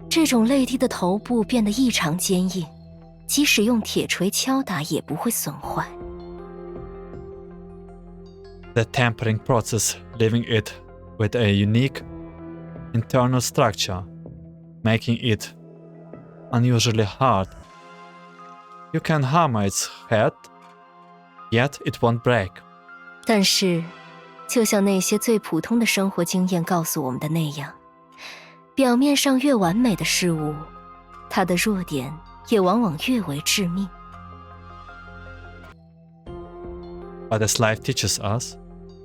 这种泪滴的头部变得异常坚硬，即使用铁锤敲打也不会损坏。The tempering process leaving it with a unique internal structure, making it unusually hard. You can hammer its head, yet it won't break. 但是，就像那些最普通的生活经验告诉我们的那样，表面上越完美的事物，它的弱点也往往越为致命。But as life teaches us,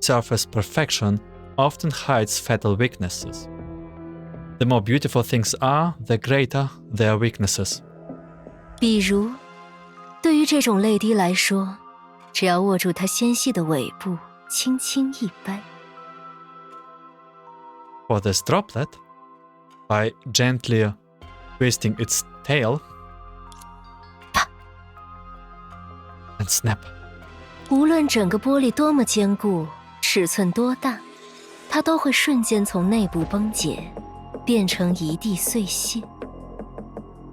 surface perfection often hides fatal weaknesses. The more beautiful things are, the greater their weaknesses. 比如，对于这种泪滴来说，只要握住它纤细的尾部，轻轻一掰。For this droplet, by gently twisting its tail and snap. 无论整个玻璃多么坚固，尺寸多大，它都会瞬间从内部崩解，变成一地碎屑。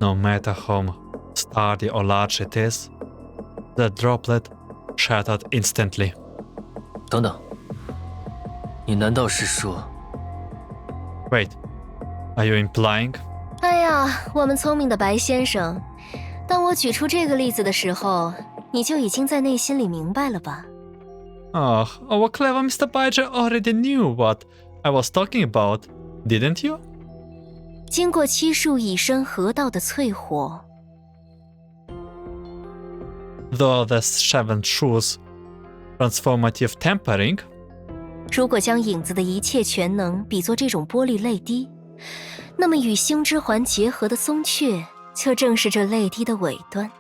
No matter how sturdy or large it is, the droplet shattered instantly. 等等，你难道是说 Wait, are you implying? 哎呀，我们聪明的白先生，当我举出这个例子的时候，你就已经在内心里明白了吧？ Oh, our clever Mr. Baiji already knew what I was talking about, didn't you? 经过漆树以身合道的淬火， Though the seven Shus transformative tempering, 如果将影子的一切全能比作这种玻璃泪滴，那么与星之环结合的松雀就正是这泪滴的尾端。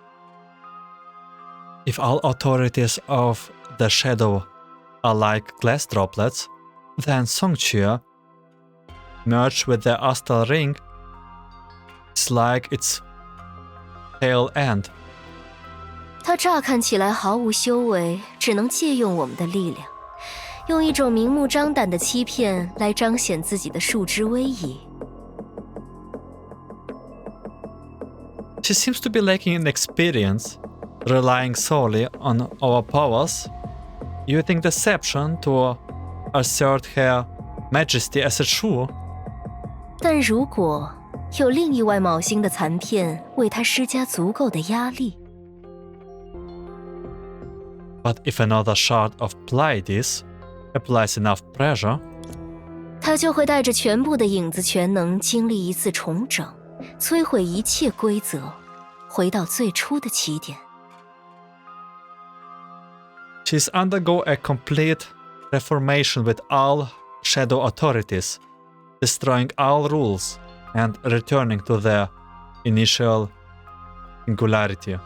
if all authorities of the shadow are like glass droplets, then Songque, merged with the astral ring, is like its tail end. 它乍看起来毫无修为，只能借用我们的力量，用一种明目张胆的欺骗来彰显自己的树枝威仪。 She seems to be lacking in experience, relying solely on our powers, using deception to assert her majesty as a Shu. 但如果有另一外昴星的残片为他施加足够的压力， But if another shard of Pleiades applies enough pressure, 他就会带着全部的影子全能经历一次重整，摧毁一切规则，回到最初的起点。 she's undergo a complete reformation with all shadow authorities, destroying all rules and returning to their initial singularity.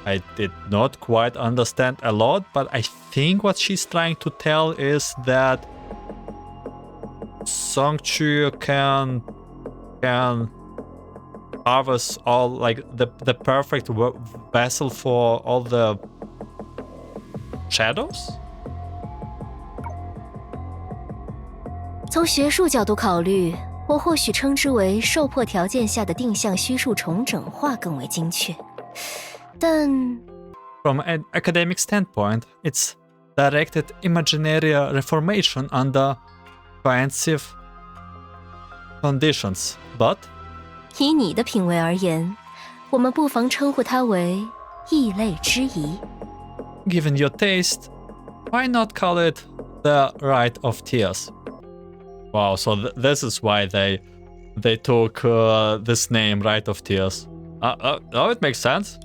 I did not quite understand a lot, but I think what she's trying to tell is that Songque can harvest all, like, the perfect vessel for all the shadows? 从学术角度考虑，我或许称之为受迫条件下的定向虚数重整化更为精确。但 From an academic standpoint, it's directed imaginary reformation under coercive conditions, but 以你的品味而言，我们不妨称呼它为异类之疑。 given your taste, why not call it the Rite of Tears? Wow, so this is why they took this name, Rite of Tears. Oh, it makes sense.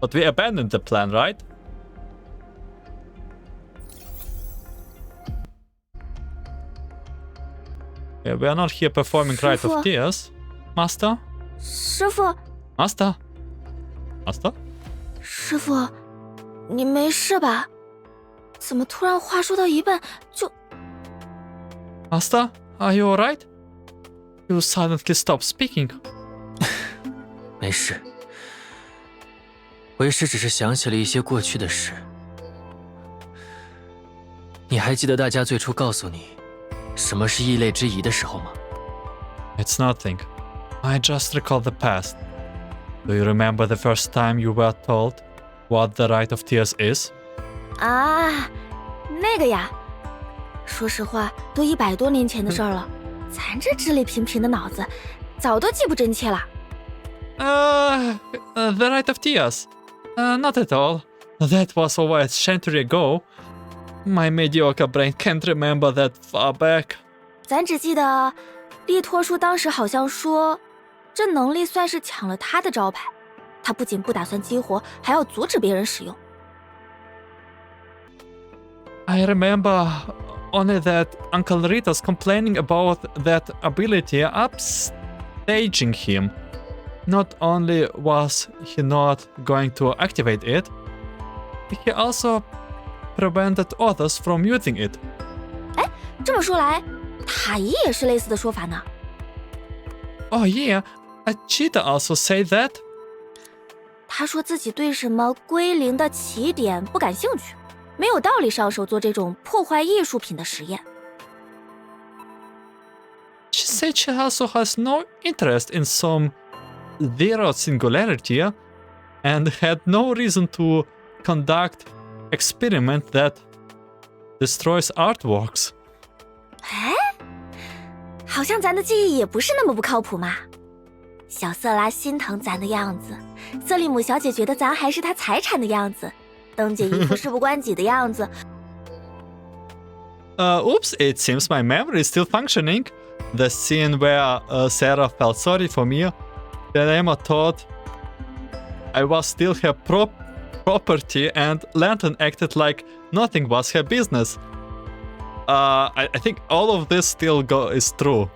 But we abandoned the plan, right? Yeah, we are not here performing Rite of Tears. Master? 师傅， Master? Master? 师傅，你没事吧？怎么突然话说到一半就…… Master, are you alright? You suddenly stopped speaking. 没事，为师只是想起了一些过去的事，你还记得大家最初告诉你什么是异类之疑的时候吗？ It's nothing. I just recall the past. Do you remember the first time you were told what the Rite of Tears is? 啊，那个呀，说实话，都100多年前的事儿了，咱这智力平平的脑子，早都记不真切了。The Rite of Tears? Not at all. That was over a century ago. My mediocre brain can't remember that far back. 咱只记得，利托叔当时好像说，这能力算是抢了他的招牌，他不仅不打算激活，还要阻止别人使用。I remember only that Uncle Rita's complaining about that ability upstaging him. Not only was he not going to activate it, he also prevented others from using it. 这么说来，塔伊也是类似的说法呢。Oh yeah, Achita also said that. 他说自己对什么归零的起点不感兴趣，没有道理上手做这种破坏艺术品的实验。She said she also has no interest in some zero singularity and had no reason to conduct experiment that destroys artworks. 哎，好像咱的记忆也不是那么不靠谱嘛。小瑟拉心疼咱的样子，瑟利姆小姐觉得咱还是她财产的样子，灯姐一副事不关己的样子。Oops, it seems my memory is still functioning. The scene where Sarah felt sorry for me, then Emma thought I was still her property and Lantern acted like nothing was her business. I think all of this still is true.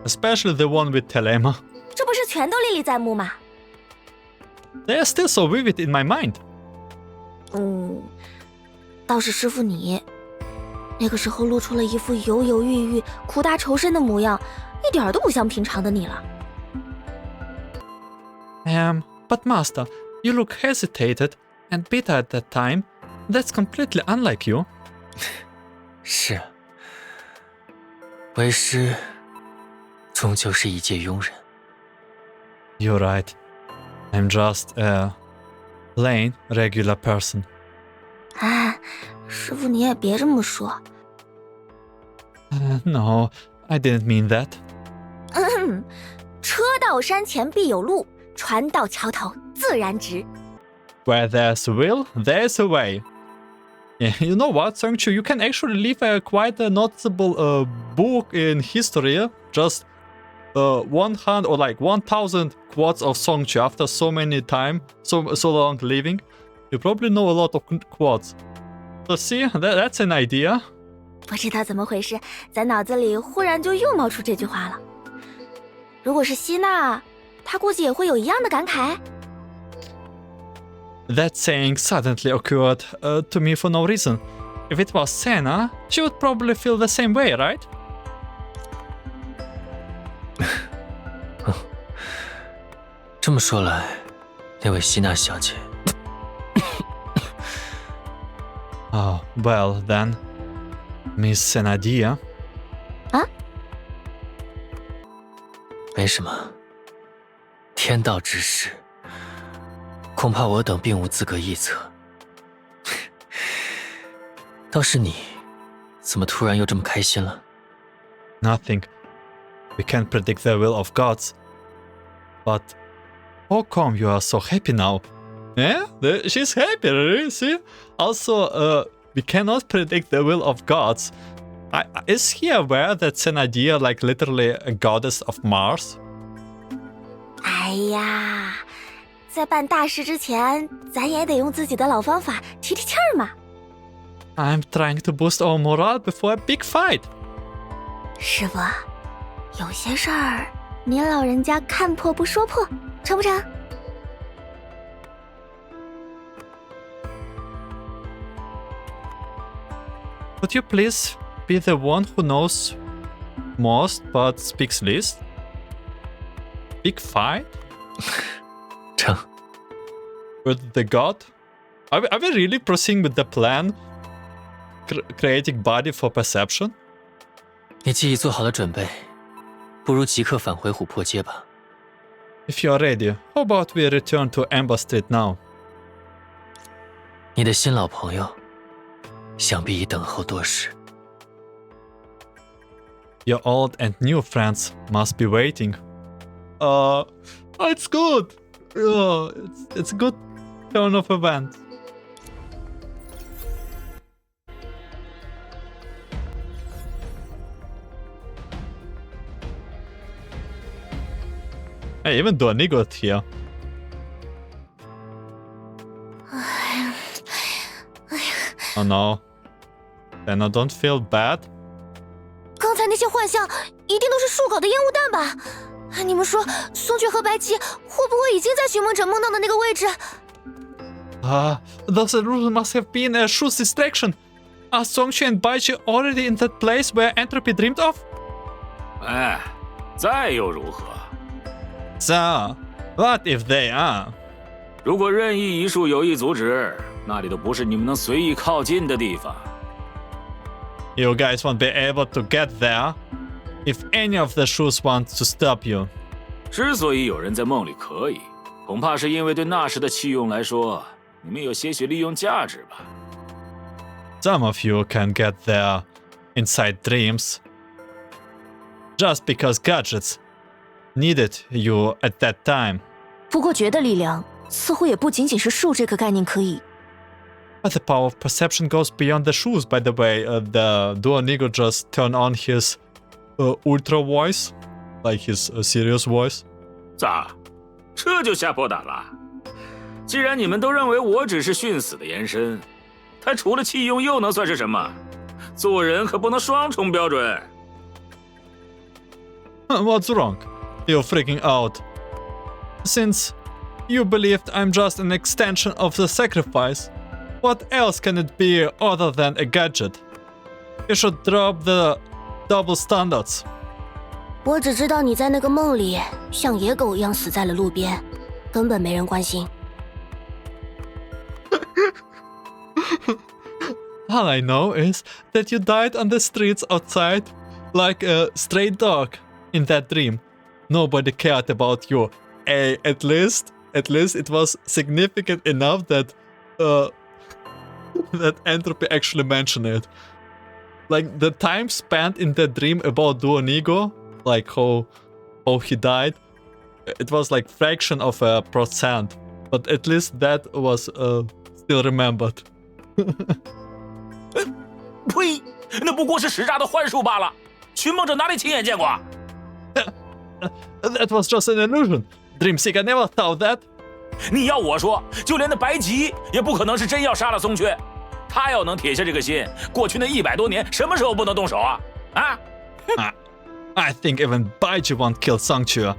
Especially the one with Telema. 这不是全都历历在目吗？ They are still so vivid in my mind. 倒是师傅你，那个时候露出了一副犹犹豫豫、苦大仇深的模样，一点都不像平常的你了。But Master, you look hesitated and bitter at that time. That's completely unlike you. 是，为师终究是一介庸人。You're right. I'm just a plain, regular person. 啊，师傅你也别这么说。No, I didn't mean that. 车到山前必有路，船到桥头自然直。 Where there's a will, there's a way. Yeah, you know what, Songque, you can actually leave quite a noticeable book in history. Just 100 or like 1,000 quotes of Songque after so many time, so long living. You probably know a lot of quotes. So see, that's an idea. 不知道怎么回事，咱脑子里忽然就又冒出这句话了。如果是希娜，她估计也会有一样的感慨。That saying suddenly occurred to me for no reason. If it was Senna, she would probably feel the same way, right? 这么说来，那位希娜小姐Oh, well then, Miss Senadia. 啊？没什么。天道之事，恐怕我等并无资格臆测。倒是你，怎么突然又这么开心了？ Nothing. We can't predict the will of gods. But how come you are so happy now? Yeah, she's happy, really, see? Also, we cannot predict the will of gods. Is he aware that Senadia, like literally a goddess of Mars? 哎呀，在办大事之前，咱也得用自己的老方法提提气儿嘛。I'm trying to boost our morale before a big fight. 师傅，有些事儿您老人家看破不说破，成不成？ Could you please be the one who knows most but speaks least? Big fight? 成， With the god? Are we really proceeding with the plan? creating body for perception? 你既已做好了准备，不如即刻返回琥珀街吧。If you're ready, how about we return to Amber Street now? 你的新老朋友，想必已等候多时。Your old and new friends must be waiting. It's good. It's a good turn of events. Hey, even Donnie got here. Oh no. Then I don't feel bad. 刚才那些幻象一定都是树搞的烟雾弹吧？你们说，松雀和白姬会不会已经在寻梦者梦到的那个位置？ Those illusions must have been a Shus distraction. Are Songque and Baiji already in that place where entropy dreamed of? 哎，再又如何？ So, what if they are? 如果任意一处有意阻止，那里都不是你们能随意靠近的地方。 You guys won't be able to get there if any of the Shus want to stop you. 之所以有人在梦里可以，恐怕是因为对那时的器用来说，你们有些许利用价值吧。 Some of you can get there inside dreams just because gadgets needed you at that time. 不过觉的力量似乎也不仅仅是树这个概念可以。 But the power of perception goes beyond the Shus, by the way. The Duolingo just turned on his ultra voice, like his serious voice. 咋？这就吓破胆了？既然你们都认为我只是殉死的延伸，他除了器用又能算是什么？做人可不能双重标准。 What's wrong? You're freaking out. Since you believed I'm just an extension of the sacrifice, what else can it be other than a gadget? You should drop the double standards. 我只知道你在那个梦里像野狗一样死在了路边，根本没人关心。 All I know is that you died on the streets outside like a stray dog in that dream. Nobody cared about you. At least it was significant enough that that entropy actually mentioned it. Like the time spent in that dream about Duolingo, like how he died, it was like fraction of a percent, but at least that was still remembered. 呸！那不过是使诈的幻术罢了，寻梦者哪里亲眼见过？That was just an illusion. Dreamseeker never thought that. 你要我说，就连那白吉也不可能是真要杀了松雀。他要能铁下这个心，过去那100多年什么时候不能动手啊？啊 I think even Baiji won't kill Songque.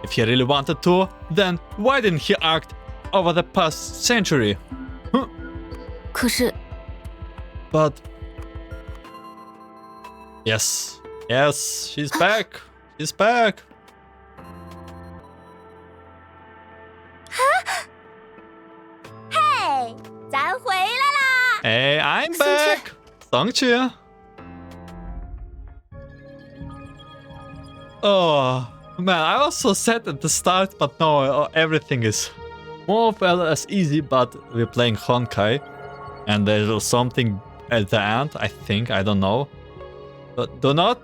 If he really wanted to, then why didn't he act over the past century? 可是 But yes, she's back. She's back. 嘿，咱回来啦！ Hey, I'm back. Songque. Oh man, I was so sad at the start, but now everything is more or less easy. But we're playing Honkai, and there's something at the end. I think, I don't know. But do not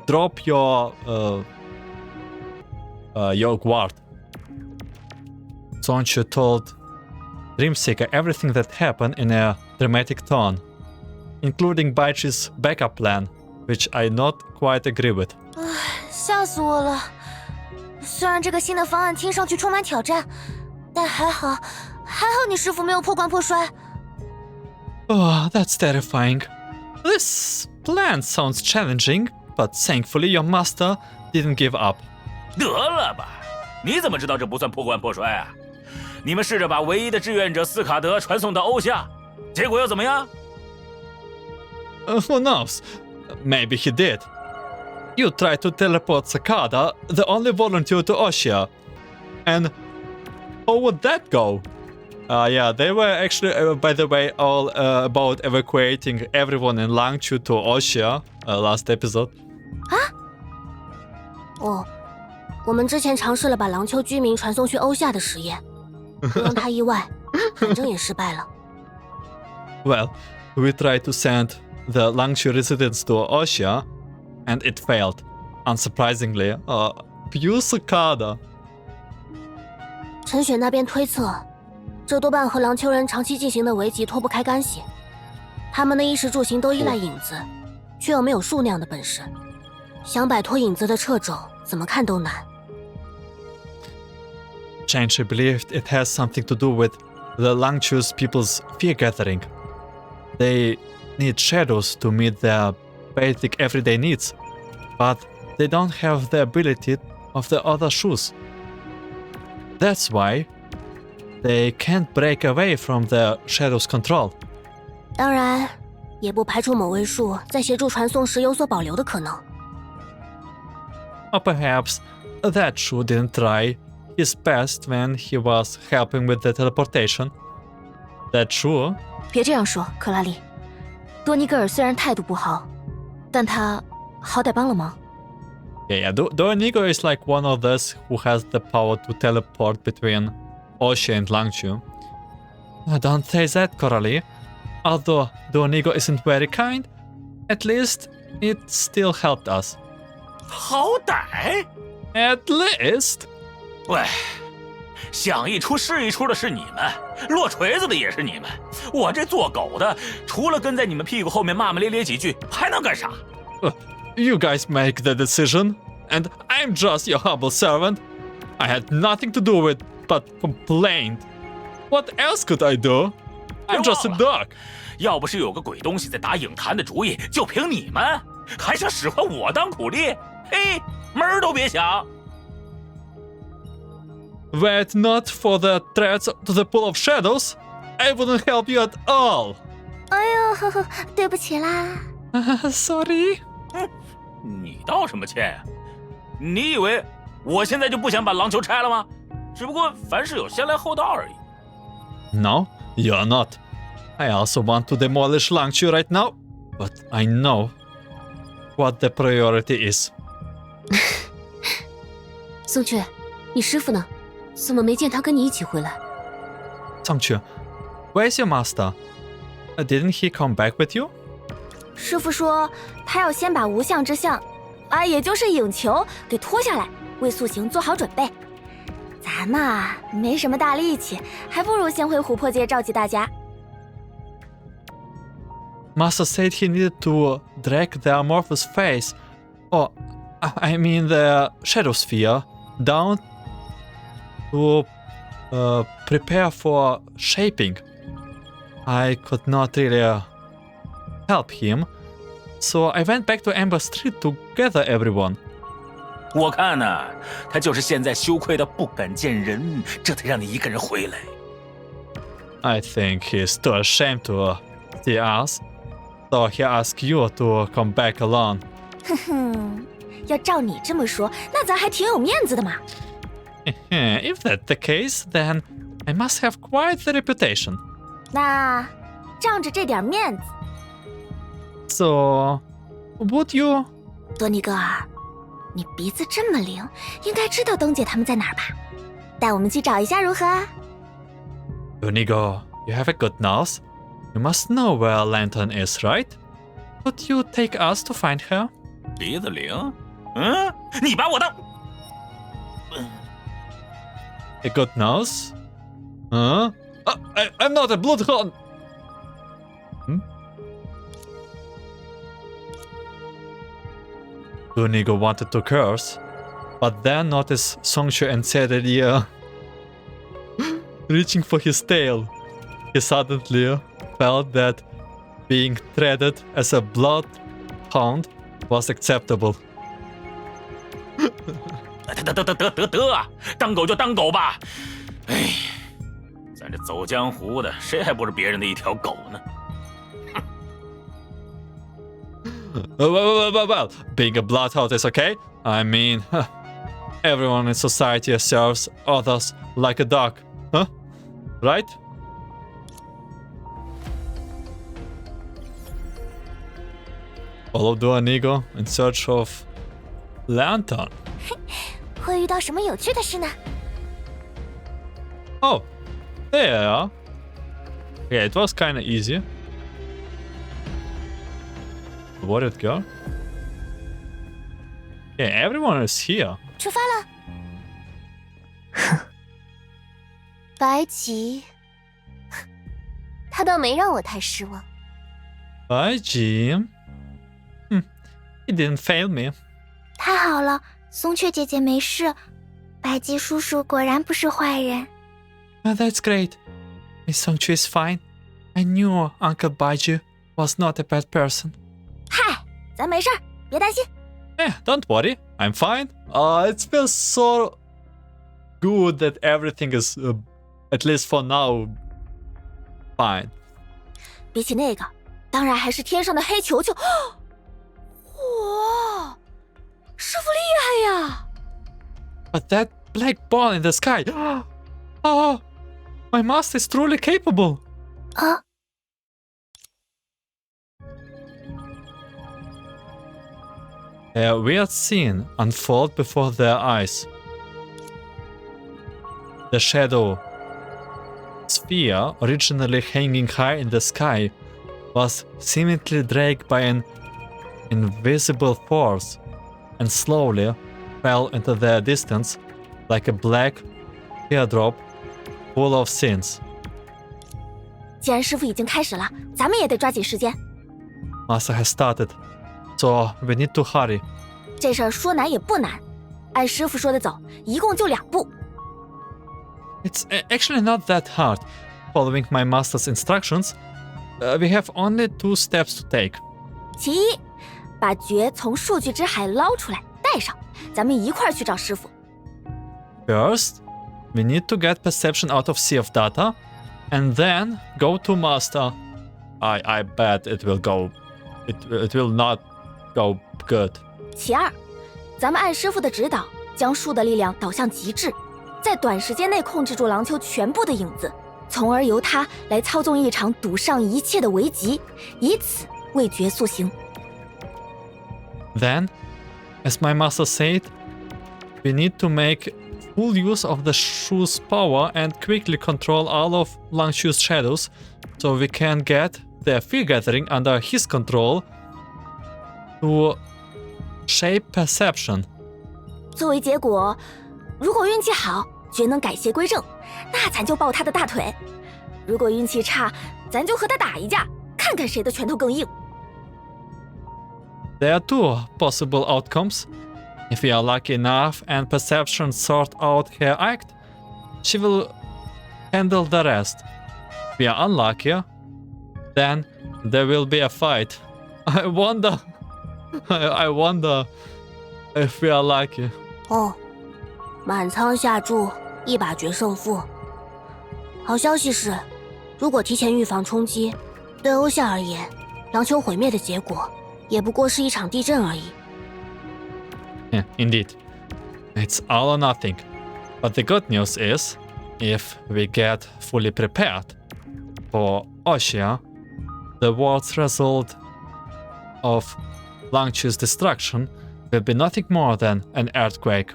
drop your guard. Songque told Dreamseeker everything that happened in a dramatic tone, including Baiji's backup plan, which I not quite agree with. 吓死我了！虽然这个新的方案听上去充满挑战，但还好你师傅没有破罐破摔。Oh, that's terrifying. This plan sounds challenging, but thankfully your master didn't give up. 得了吧，你怎么知道这不算破罐破摔啊？你们试着把唯一的志愿者斯卡德传送到欧夏，结果又怎么样？Who knows? Maybe he did. You tried to teleport Sakada, the only volunteer to Oshia. And how would that go? Yeah, they were actually, by the way, all about evacuating everyone in Langchu to Oxia last episode. 哦，我们之前尝试了把廊丘居民传送去欧夏的实验，不让他意外，反正也失败了。Well, we tried to send the Langchu residents to Oxia, and it failed. Unsurprisingly, Pure Cicada. 陈雪那边推测，这多半和廊丘人长期进行的围击脱不开干系。他们的衣食住行都依赖影子，却又没有树那样的本事，想摆脱影子的掣肘，怎么看都难。Chanchi believed it has something to do with the Langchu's people's fear gathering. They need shadows to meet their basic everyday needs, but they don't have the ability of the other Shus. That's why they can't break away from the shadows' control. 当然，也不排除某位数在协助传送时有所保留的可能。Or perhaps that Shu didn't try his best when he was helping with the teleportation. That Shu? 别这样说，克拉丽。多尼格尔虽然态度不好，但他好歹帮了忙。Yeah, Doenigo is like one of those who has the power to teleport between Oxia and Langchu. Don't say that, Coralie. Although Doenigo isn't very kind, at least it still helped us. 好歹， At least? 喂，想一出是一出的是你们，落锤子的也是你们。我这做狗的，除了跟在你们屁股后面骂骂咧咧几句，还能干啥？ You guys make the decision, and I'm just your humble servant. I had nothing to do with but complained. What else could I do? I'm just a dog. 要不是有个鬼东西在打影坛的主意，就凭你们，还想使唤我当苦力？嘿，门儿都别想！ Were it not for the threats to the pool of shadows, I wouldn't help you at all. 哎呦，呵呵，对不起啦。Sorry. 你道什么歉呀？你以为我现在就不想把廊球拆了吗？只不过凡事有先来后到而已。 No, you're not. I also want to demolish Langchu right now, but I know what the priority is. 宋雀，你师傅呢？怎么没见他跟你一起回来？ Songque, where's your master? Didn't he come back with you? 师傅说他要先把无相之相，也就是影球给脱下来，为塑形做好准备。咱嘛没什么大力气，还不如先回琥珀街召集大家。 Master said he needed to drag the amorphous face, or I mean the shadow sphere, down to prepare for shaping. I could not really help him, so I went back to Amber Street to gather everyone. 我看呢，他就是现在羞愧的不敢见人，这才让你一个人回来。 I think he's too ashamed to see us, so he asked you to come back alone. 哼哼，要照你这么说，那咱还挺有面子的嘛。If that's the case, then I must have quite the reputation. 那仗着这点面子， So, would you? 多尼格尔，你鼻子这么灵，应该知道灯姐他们在哪儿吧？带我们去找一下如何？ Unigo, you have a good nose. You must know where Lantern is, right? Could you take us to find her? 鼻子灵？嗯，你把我当…… A good nose? Huh? I'm not a bloodhound! Unigo wanted to curse, but then noticed Songque and Serelia reaching for his tail. He suddenly felt that being treated as a bloodhound was acceptable. 得啊！当狗就当狗吧。哎，咱这走江湖的，谁还不是别人的一条狗呢？ Well, being a bloodhound is okay. I mean, everyone in society serves others like a dog, huh? Right? Follow Duanigo in search of Lantern. 会遇到什么有趣的事呢？ Oh, there. Yeah, it was kinda easy. Worried girl. Yeah, everyone is here. 出发了。白吉，他倒没让我太失望。 Baiji. He didn't fail me. 太好了，松雀姐姐没事，白吉叔叔果然不是坏人。 Oh, that's great. Miss Songque is fine. I knew Uncle Baiji was not a bad person. 嗨，咱没事儿，别担心。 Yeah, don't worry. I'm fine. It feels so good that everything is, at least for now, fine. 比起那个，当然还是天上的黑球球。哇，师傅厉害呀！ But that black ball in the sky. Oh, my master is truly capable. 啊， A weird scene unfold before their eyes. The shadow sphere, originally hanging high in the sky, was seemingly dragged by an invisible force and slowly fell into the distance like a black teardrop full of sins. 既然师傅已经开始了，咱们也得抓紧时间。 Master has started, so we need to hurry. 这事儿说难也不难，按师傅说的走，一共就2步。 It's actually not that hard. Following my master's instructions, we have only 2 steps to take. 其一，把诀从数据之海捞出来，带上，咱们一块儿去找师傅。 First, we need to get perception out of sea of data, and then go to master. I bet it will go. It will not go good. 其二，咱们按师傅的指导，将树的力量导向极致，在短时间内控制住廊丘全部的影子，从而由他来操纵一场赌上一切的危机，以此为诀塑形。 Then, as my master said, we need to make full use of the Shus power and quickly control all of Langshu's shadows, so we can get the fear gathering under his control to shape perception. 作为结果，如果运气好，诀能改邪归正，那咱就抱他的大腿；如果运气差，咱就和他打一架，看看谁的拳头更硬。 There are 2 possible outcomes. If we are lucky enough and perception sort out her act, she will handle the rest. If we are unlucky, then there will be a fight. I wonder if we are lucky. 哦，满仓下注，一把决胜负。好消息是，如果提前预防冲击，对欧夏而言，廊丘毁灭的结果也不过是一场地震而已。 Yeah, indeed. It's all or nothing. But the good news is, if we get fully prepared for Oshia, the world's result of Langchu's destruction will be nothing more than an earthquake.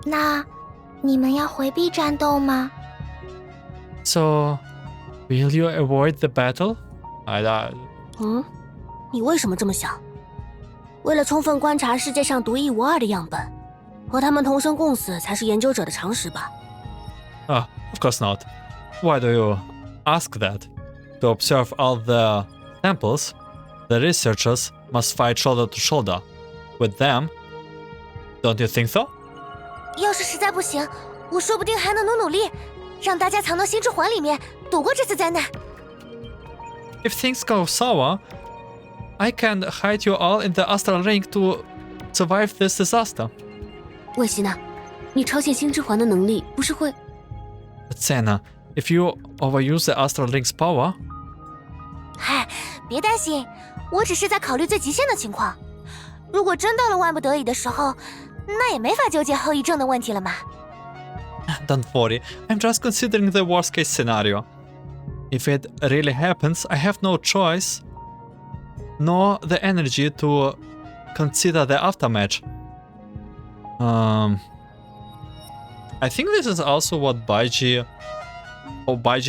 那你们要回避战斗吗？ So, will you avoid the battle? 你为什么这么想？为了充分观察世界上独一无二的样本，和他们同生共死才是研究者的常识吧。Of course not. Why do you ask that? To observe all the samples, the researchers must fight shoulder to shoulder with them. Don't you think so? 要是实在不行，我说不定还能努力，让大家藏到心之环里面，躲过这次灾难。 If things go sour, I can hide you all in the astral ring to survive this disaster. 魏希娜，你超现心之环的能力不是会…… But Senna, if you overuse the astral ring's power, 嗨，别担心，我只是在考虑最极限的情况。如果真到了万不得已的时候，那也没法纠结后遗症的问题了嘛。 don't worry, I'm just considering the worst case scenario. If it really happens, I have no choice. nor the energy to consider the aftermatch. I think this is also what Baiji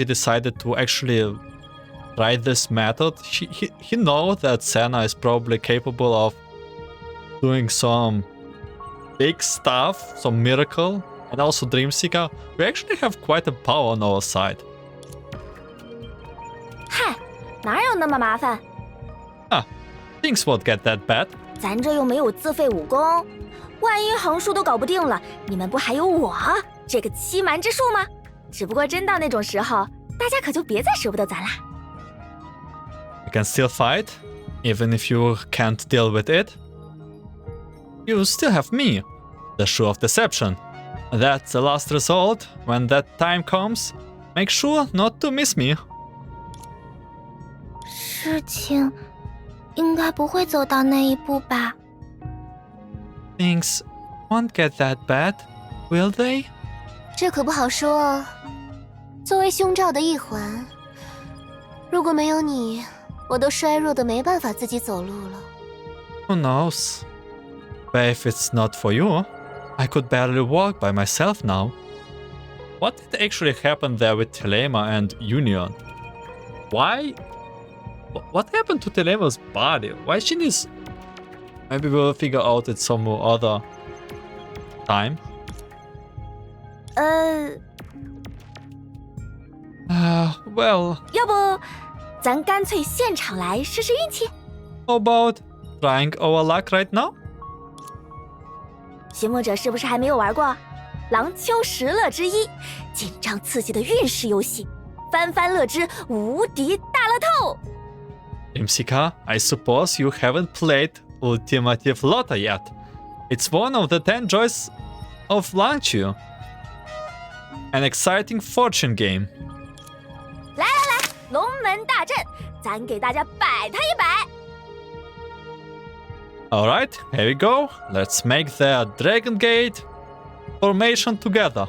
decided to actually try this method. He knows that Senna is probably capable of doing some big stuff, some miracle, and also Dreamseeker. We actually have quite a power on our side. 嗨，哪有那么麻烦？ Things won't get that bad. 咱这又没有自费武功，万一横竖都搞不定了，你们不还有我这个欺瞒之术吗？只不过真到那种时候，大家可就别再舍不得咱啦。 You can still fight, even if you can't deal with it. You still have me, the Shoe of Deception. That's the last resort. When that time comes, make sure not to miss me. 事情应该不会走到那一步吧？ Things won't get that bad, will they? 这可不好说。作为胸罩的一环，如果没有你，我都衰弱的没办法自己走路了。 Who knows? But if it's not for you, I could barely walk by myself now. What did actually happen there with Telema and Union? Why? What happened to Telema's body? Why she needs... Maybe we'll figure out it some other time. Well... 要不，咱干脆现场来试试运气？ How about trying our luck right now? 寻梦者是不是还没有玩过廊丘十乐之一，紧张刺激的运势游戏，翻番乐之无敌大乐透。 Dreamseeker, I suppose you haven't played Ultimative Lotta yet. It's one of the 10 joys of Langchu. An exciting fortune game. 来，龙门大阵，咱给大家摆他一摆。 Alright, here we go. Let's make the Dragon Gate formation together.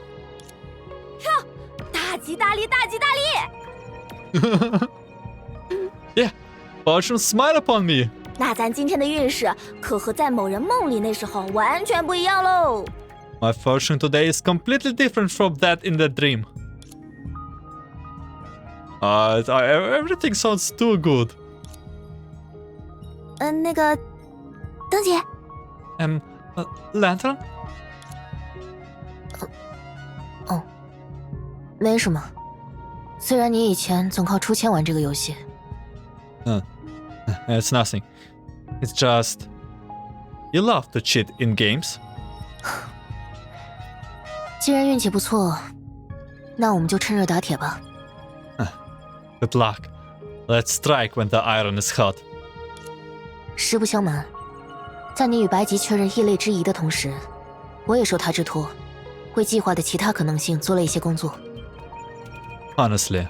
大吉大利，大吉大利！ Yeah, fortune smile upon me. 那咱今天的运势可和在某人梦里那时候完全不一样喽。 My fortune today is completely different from that in the dream. Everything sounds too good. 那个，灯姐， Lantern? 没什么。虽然你以前总靠出千玩这个游戏， It's nothing. It's just... You love to cheat in games. 既然运气不错，那我们就趁热打铁吧。 Good luck. Let's strike when the iron is hot. 实不相瞒，在你与白吉确认异类之疑的同时，我也受他之托，为计划的其他可能性做了一些工作。 Honestly,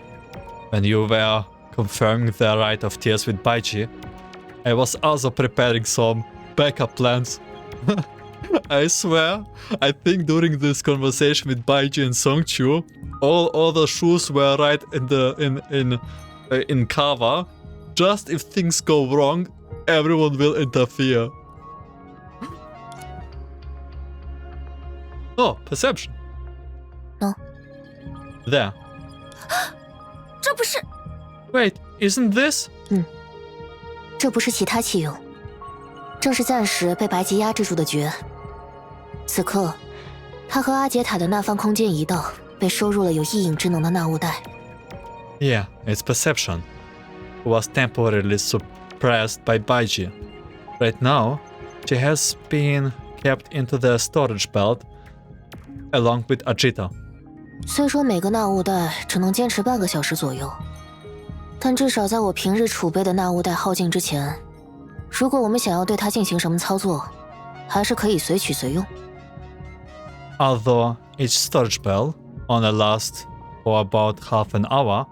when you were confirming the Rite of Tears with Baiji, I was also preparing some backup plans. I swear, I think during this conversation with Baiji and Songque, all other Shus were right in cover. Just if things go wrong, everyone will interfere. Oh, perception. No. There. 这不是 Wait, isn't this? 这不是其他器用，正是暂时被白吉压制住的诀。此刻，他和阿杰塔的那番空间一道被收入了有异影之能的纳物袋。 Yeah, it's perception. Who was temporarily suppressed by Baiji. Right now, she has been kept into the storage belt, along with Ajita. 虽说每个纳物袋只能坚持半个小时左右，但至少在我平日储备的纳物袋耗尽之前，如果我们想要对它进行什么操作，还是可以随取随用。 Although each storage bell only lasts for about half an hour,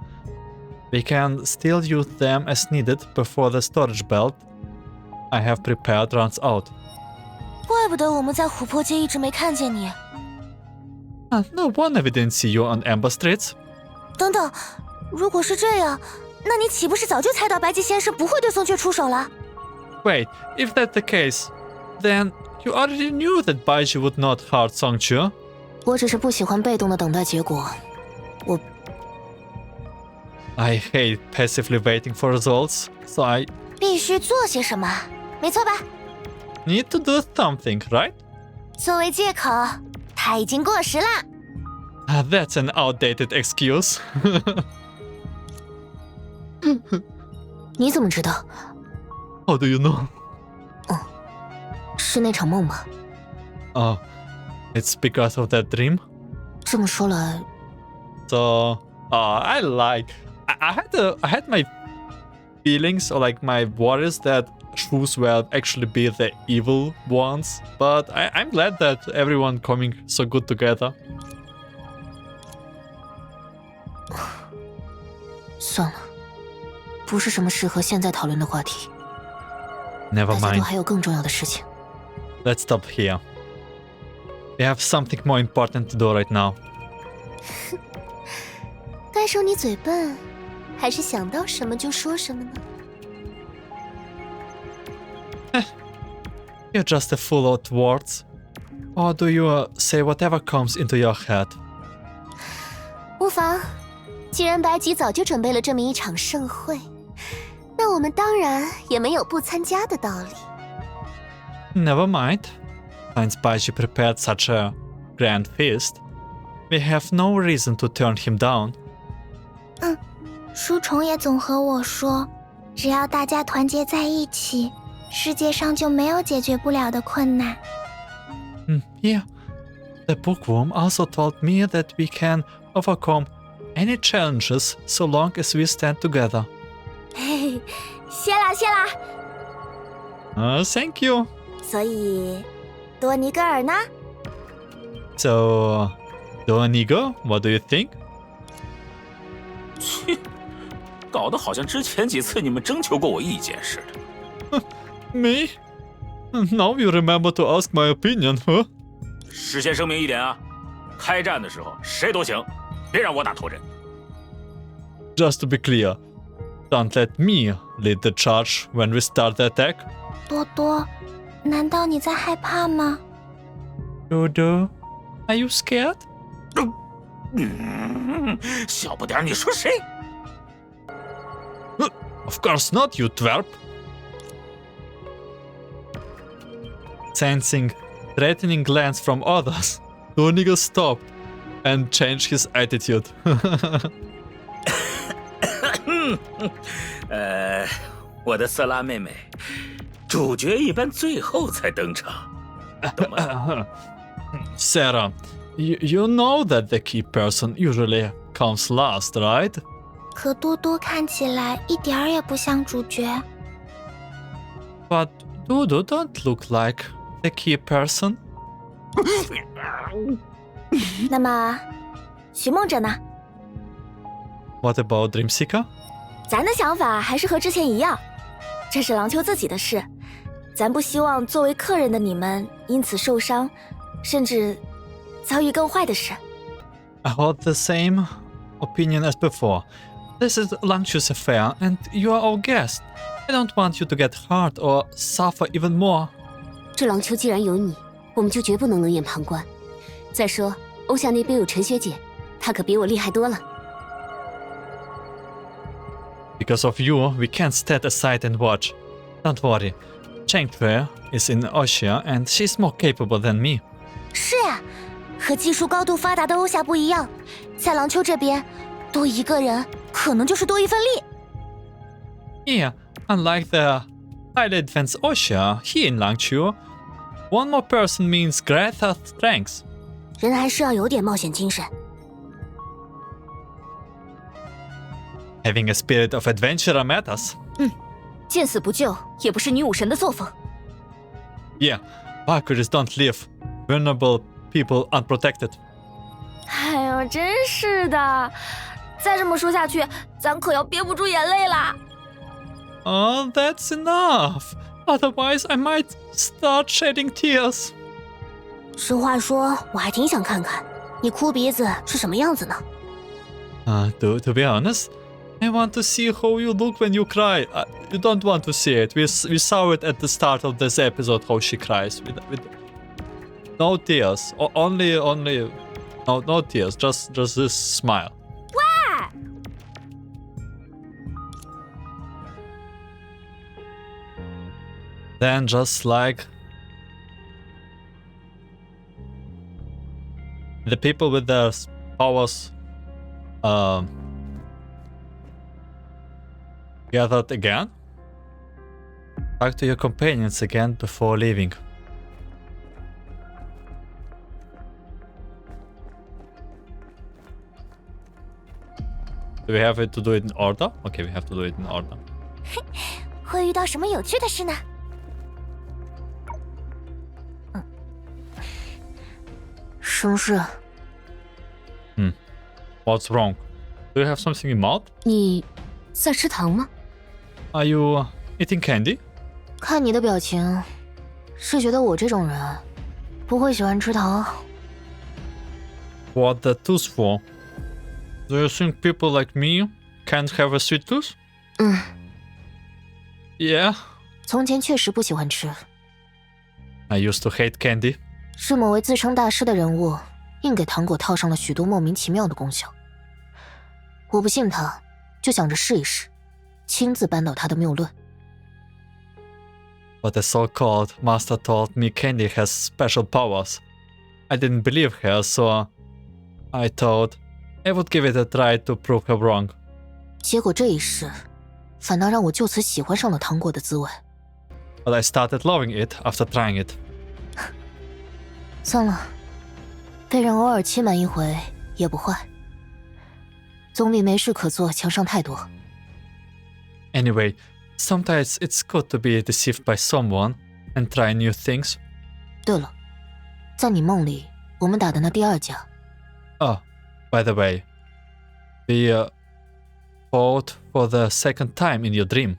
we can still use them as needed before the storage belt I have prepared runs out. 怪不得我们在琥珀街一直没看见你。 No wonder we didn't see you on Amber Streets. 等等，如果是这样，那你岂不是早就猜到白吉先生不会对宋雀出手了？ Wait, if that's the case, then you already knew that Baiji would not hurt Songque. 我只是不喜欢被动的等待结果。I hate passively waiting for results, so I 必须做些什么，没错吧？ need to do something, right? 作为借口，它已经过时了。That's an outdated excuse. 你怎么知道？ How do you know? 是那场梦吗？ Oh, it's because of that dream. 这么说来， So, I had my feelings or like my worries that Shus will actually be the evil ones, but I'm glad that everyone coming so good together. 算了，不是什么适合现在讨论的话题。 Never 大家都 mind. 还有更重要的事情。 Let's stop here. We have something more important to do right now. 该说你嘴笨，还是想到什么就说什么呢？ You're just a fool of words. Or do you say whatever comes into your head? 无妨，既然白吉早就准备了这么一场盛会，那我们当然也没有不参加的道理。 Never mind. Since Baiji prepared such a grand feast, we have no reason to turn him down. 书虫也总和我说，只要大家团结在一起，世界上就没有解决不了的困难。Yeah. The bookworm also told me that we can overcome any challenges so long as we stand together. 嘿嘿，谢啦谢啦。 Thank you. 所以，多尼格尔呢？ So, Donigo, what do you think? 切，搞得好像之前几次你们征求过我意见似的。 Me? Now you remember to ask my opinion, huh? 事先声明一点啊，开战的时候谁都行，别让我打头阵。 Just to be clear, don't let me lead the charge when we start the attack. 多多，难道你在害怕吗？ Dodo, are you scared? 小不点儿你说谁？ Of course not, you twerp. Sensing threatening glance from others, Donigo stopped and changed his attitude. 我的色拉妹妹，主角一般最后才登场，懂吗？ Sarah, you know that the key person usually comes last, right? 可多多看起来一点儿也不像主角。 But Dodo don't look like the key person. 那么，寻梦者呢？ What about Dreamseeker? 咱的想法还是和之前一样，这是郎丘自己的事，咱不希望作为客人的你们因此受伤，甚至遭遇更坏的事。 I hold the same opinion as before. This is Langchu's affair, and you are our guest. I don't want you to get hurt or suffer even more. 这郎丘既然有你，我们就绝不能冷眼旁观。再说，欧夏那边有陈学姐，她可比我厉害多了。 Because of you, we can't stand aside and watch. Don't worry. Songque is in Oshia, and she's more capable than me. 是呀，和技术高度发达的欧夏不一样，在郎丘这边，多一个人可能就是多一份力。 Yeah, unlike the highly advanced Oshia here in Langchu, one more person means greater strength. 人还是要有点冒险精神。 Having a spirit of adventure matters. 见死不救也不是女武神的作风。 Yeah, Valkyries don't leave vulnerable people unprotected. 哎呦，真是的！再这么说下去，咱可要憋不住眼泪啦。 Oh, that's enough. Otherwise, I might start shedding tears. 实话说，我还挺想看看你哭鼻子是什么样子呢。 To be honest, I want to see how you look when you cry. You don't want to see it. We saw it at the start of this episode, how she cries. With no tears. Only no tears. Just this smile. Wow! Then just like the people with their powers gathered again. Talk to your companions again before leaving. Do we have to do it in order? Okay, we have to do it in order. 会遇到什么有趣的事呢？什么事？ What's wrong? Do you have something in mouth? 你在吃糖吗？ Are you eating candy? 看你的表情，是觉得我这种人不会喜欢吃糖。 What the tooth for? Do you think people like me can't have a sweet tooth? 嗯， Yeah. 从前确实不喜欢吃， I used to hate candy. 是某位自称大师的人物硬给糖果套上了许多莫名其妙的功效。我不信他，就想着试一试，亲自扳倒他的谬论。 But the so-called master told me candy has special powers. I didn't believe her, so I thought I would give it a try to prove her wrong. 结果这一试，反倒让我就此喜欢上了糖果的滋味。 But I started loving it after trying it. 算了，被人偶尔欺瞒一回也不坏，总比没事可做强上太多。 Anyway, sometimes it's good to be deceived by someone and try new things. 对了，在你梦里，我们打的那第二架， Oh, by the way, we fought for the second time in your dream.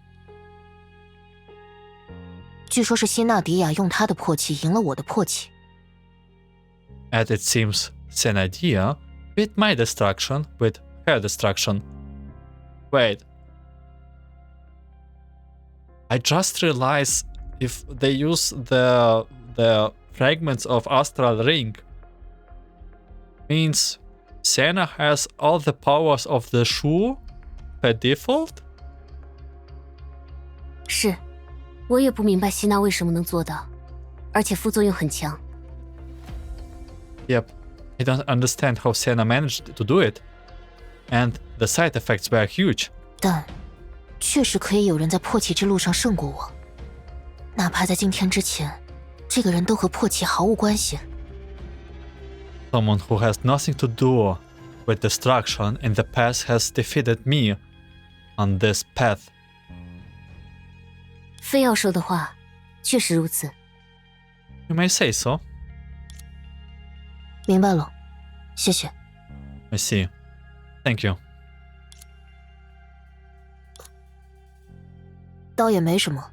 据说是希纳迪亚用他的魄气赢了我的魄气。 And it seems it's an idea with my destruction with her destruction. Wait. I just realized if they use the fragments of Astral Ring, means Senna has all the powers of the Shu by default? 是，我也不明白希娜为什么能做到，而且副作用很强。 Yep, I don't understand how Senna managed to do it. And the side effects were huge. 但确实可以有人在魄气之路上胜过我，哪怕在今天之前，这个人都和魄气毫无关系。 Someone who has nothing to do with destruction in the past has defeated me on this path. 非要说的话，确实如此。 You may say so. 明白了，谢谢。 I see. Thank you. 倒也没什么，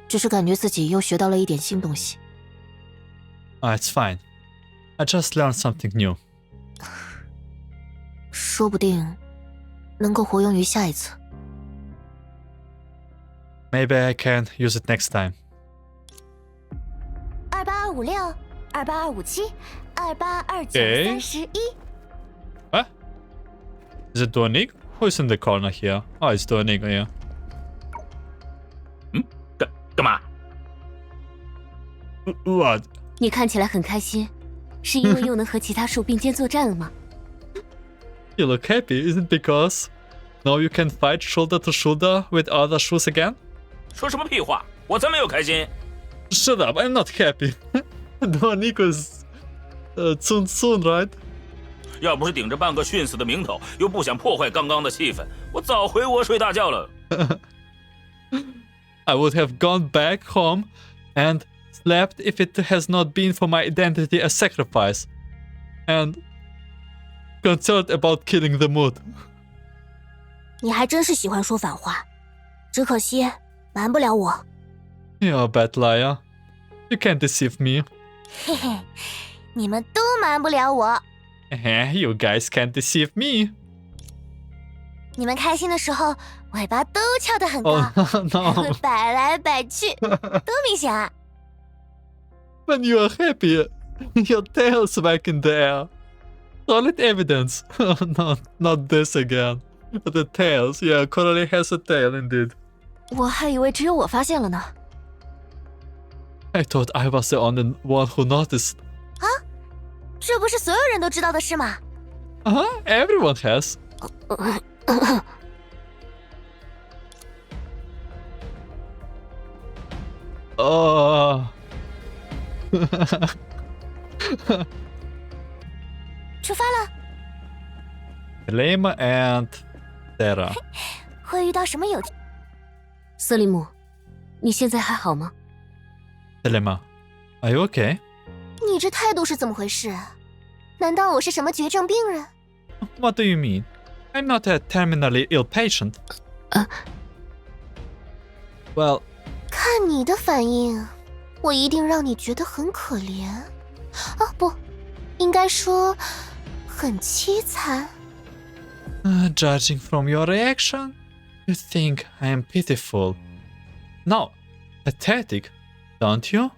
只是感觉自己又学到了一点新东西。 It's fine. I just learned something new. 说不定能够活用于下一次。 Maybe I can use it next time. 28256、28257、28229、Okay. 31。What? Is it Donig? Who is in the corner here? Oh, it's Donig here. 干嘛？ What? 你看起来很开心，是因为又能和其他树并肩作战了吗？ You look happy, is it because now you can fight shoulder to shoulder with other Shus again? 说什么屁话！我才没有开心。 Shut up, I'm not happy. Donig is soon, right? 要不是顶着半个训死的名头，又不想破坏刚刚的气氛，我早回窝睡大觉了。I would have gone back home and slept if it has not been for my identity as sacrifice. And concerned about killing the mood. 你还真是喜欢说反话，只可惜瞒不了我。 You're a bad liar. You can't deceive me. 嘿嘿，你们都瞒不了我。 You guys can't deceive me. 你们开心的时候，尾巴都翘得很高， Oh 还会 no. 摆来摆去，多明显啊！ When you are happy, your tail's back in the air. Solid evidence. No, not this again. The tails. Yeah, Coralie has a tail indeed. 我还以为只有我发现了呢。 I thought I was the only one who noticed. 这不是所有人都知道的事吗？ Everyone has. Oh. 出发了， Lema and Sarah. 会遇到什么有？瑟利姆，你现在还好吗？ Lema, are you okay? 你这态度是怎么回事？难道我是什么绝症病人？ What do you mean? I'm not a terminally ill patient. Well, 看你的反应，我一定让你觉得很可怜。啊，不，应该说很凄惨。 judging from your reaction, you think I am pitiful. No, pathetic, don't you?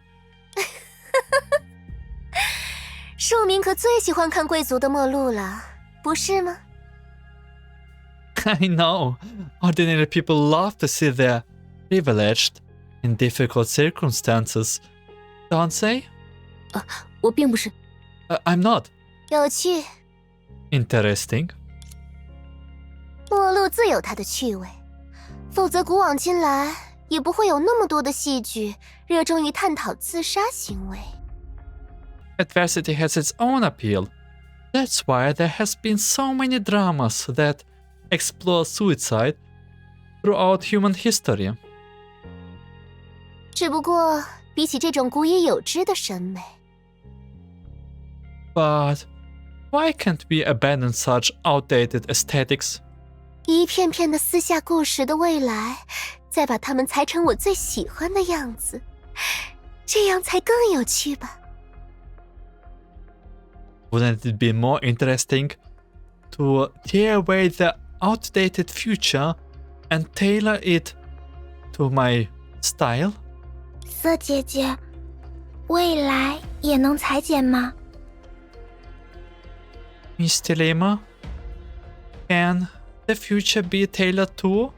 庶民可最喜欢看贵族的末路了，不是吗？ I know. Ordinary people love to see their privileged in difficult circumstances, don't they? 我并不是。 I'm not. 有趣， Interesting. 末路自有它的趣味，否则古往今来也不会有那么多的戏剧热衷于探讨自杀行为。 Adversity has its own appeal. That's why there has been so many dramas that explore suicide throughout human history. 只不过比起这种古已有之的审美， But why can't we abandon such outdated aesthetics? 一片片的撕下故事的未来，再把它们裁成我最喜欢的样子，这样才更有趣吧。 Wouldn't it be more interesting to tear away the outdated future and tailor it to my style? 色姐姐，未来也能裁剪吗？ Miss Telema, can the future be tailored too?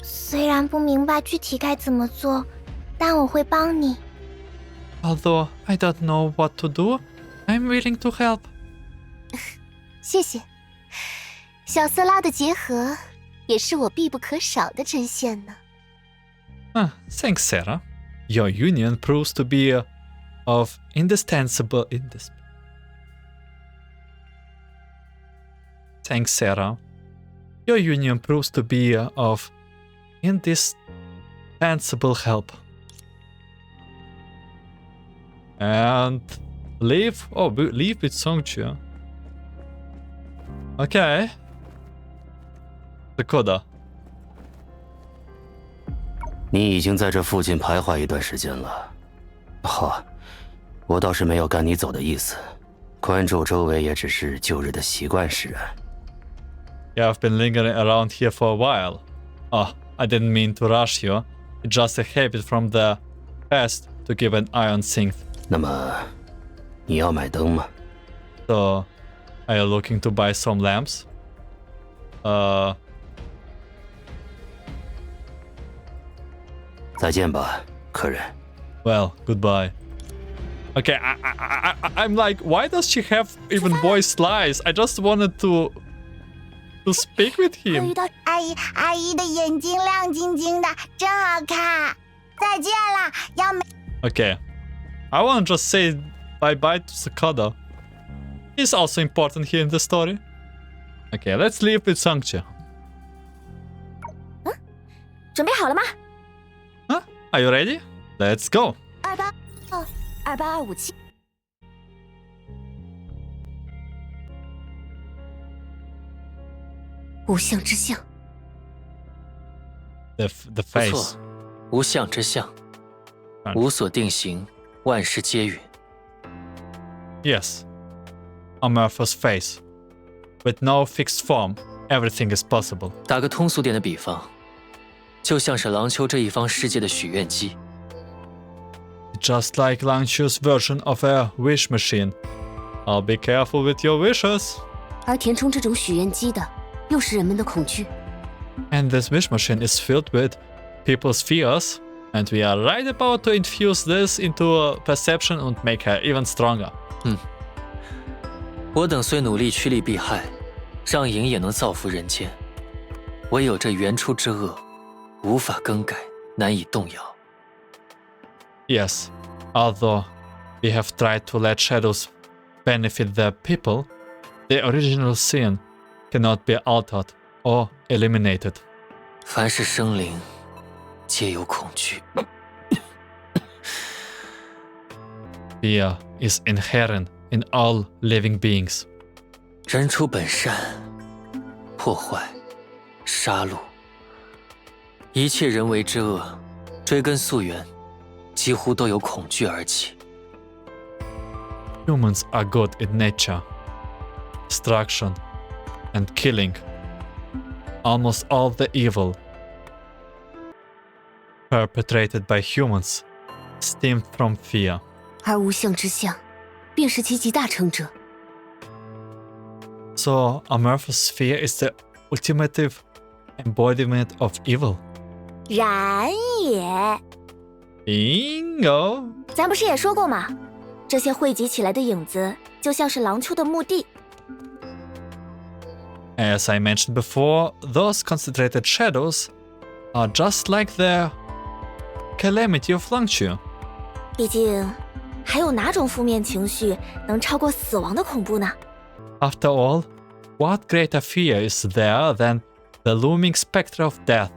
虽然不明白具体该怎么做，但我会帮你。 Although I don't know what to do, I'm willing to help. 谢谢。小色拉的结合也是我必不可少的针线呢。 Thanks, Sarah. Your union proves to be of indispensable. Thanks, Sarah. Your union proves to be of indispensable help. And leave. Oh, leave with Songque. Okay. Dakota. 你已经在这附近徘徊一段时间了。好，我倒是没有赶你走的意思，关注周围也只是旧日的习惯使然。 Yeah, I've been lingering around here for a while. Oh, I didn't mean to rush you. It's just a habit from the past to keep an eye on things. 那么，你要买灯吗？ So, are you looking to buy some lamps? 再见吧，客人。 Well, goodbye. Okay, I'm like, why does she have even voice slides? I just wanted to speak with 会 him. 遇到阿姨的眼睛亮晶晶的，真好看。再见了，要没 Okay, I want to just say bye-bye to Sakada. He's also important here in the story. Okay, let's leave with Songque. 准备好了吗？ Huh? Are you ready? Let's go. 28257。无相之相， The 不 face. 错，无相之相，看无所定形，万事皆允。 Yes. Amartha's face. With no fixed form, everything is possible. 打个通俗点的比方，就像是廊丘这一方世界的许愿机。Just like Langchu's version of a wish machine. I'll be careful with your wishes. 而填充这种许愿机的，又是人们的恐惧。And this wish machine is filled with people's fears, and we are right about to infuse this into perception and make her even stronger. 我等虽努力趋利避害，让影也能造福人间，唯有这原初之恶，无法更改，难以动摇。Yes, although we have tried to let shadows benefit the people, the original sin cannot be altered or eliminated. 凡是生灵，皆有恐惧。Fear is inherent in all living beings. 人出本善，破坏、杀戮，一切人为之恶，追根溯源，几乎都由恐惧而起。Humans are good in nature, destruction, and killing. Almost all the evil perpetrated by humans stemmed from fear. 而无相之相，便是其极大成者。So, Amorphous fear is the ultimate embodiment of evil. 然也， Bingo! 咱不是也说过吗？这些汇集起来的影子，就像是廊丘的墓地。As I mentioned before, those concentrated shadows are just like the calamity of Langchu. 毕竟，还有哪种负面情绪能超过死亡的恐怖呢？ After all, what greater fear is there than the looming specter of death?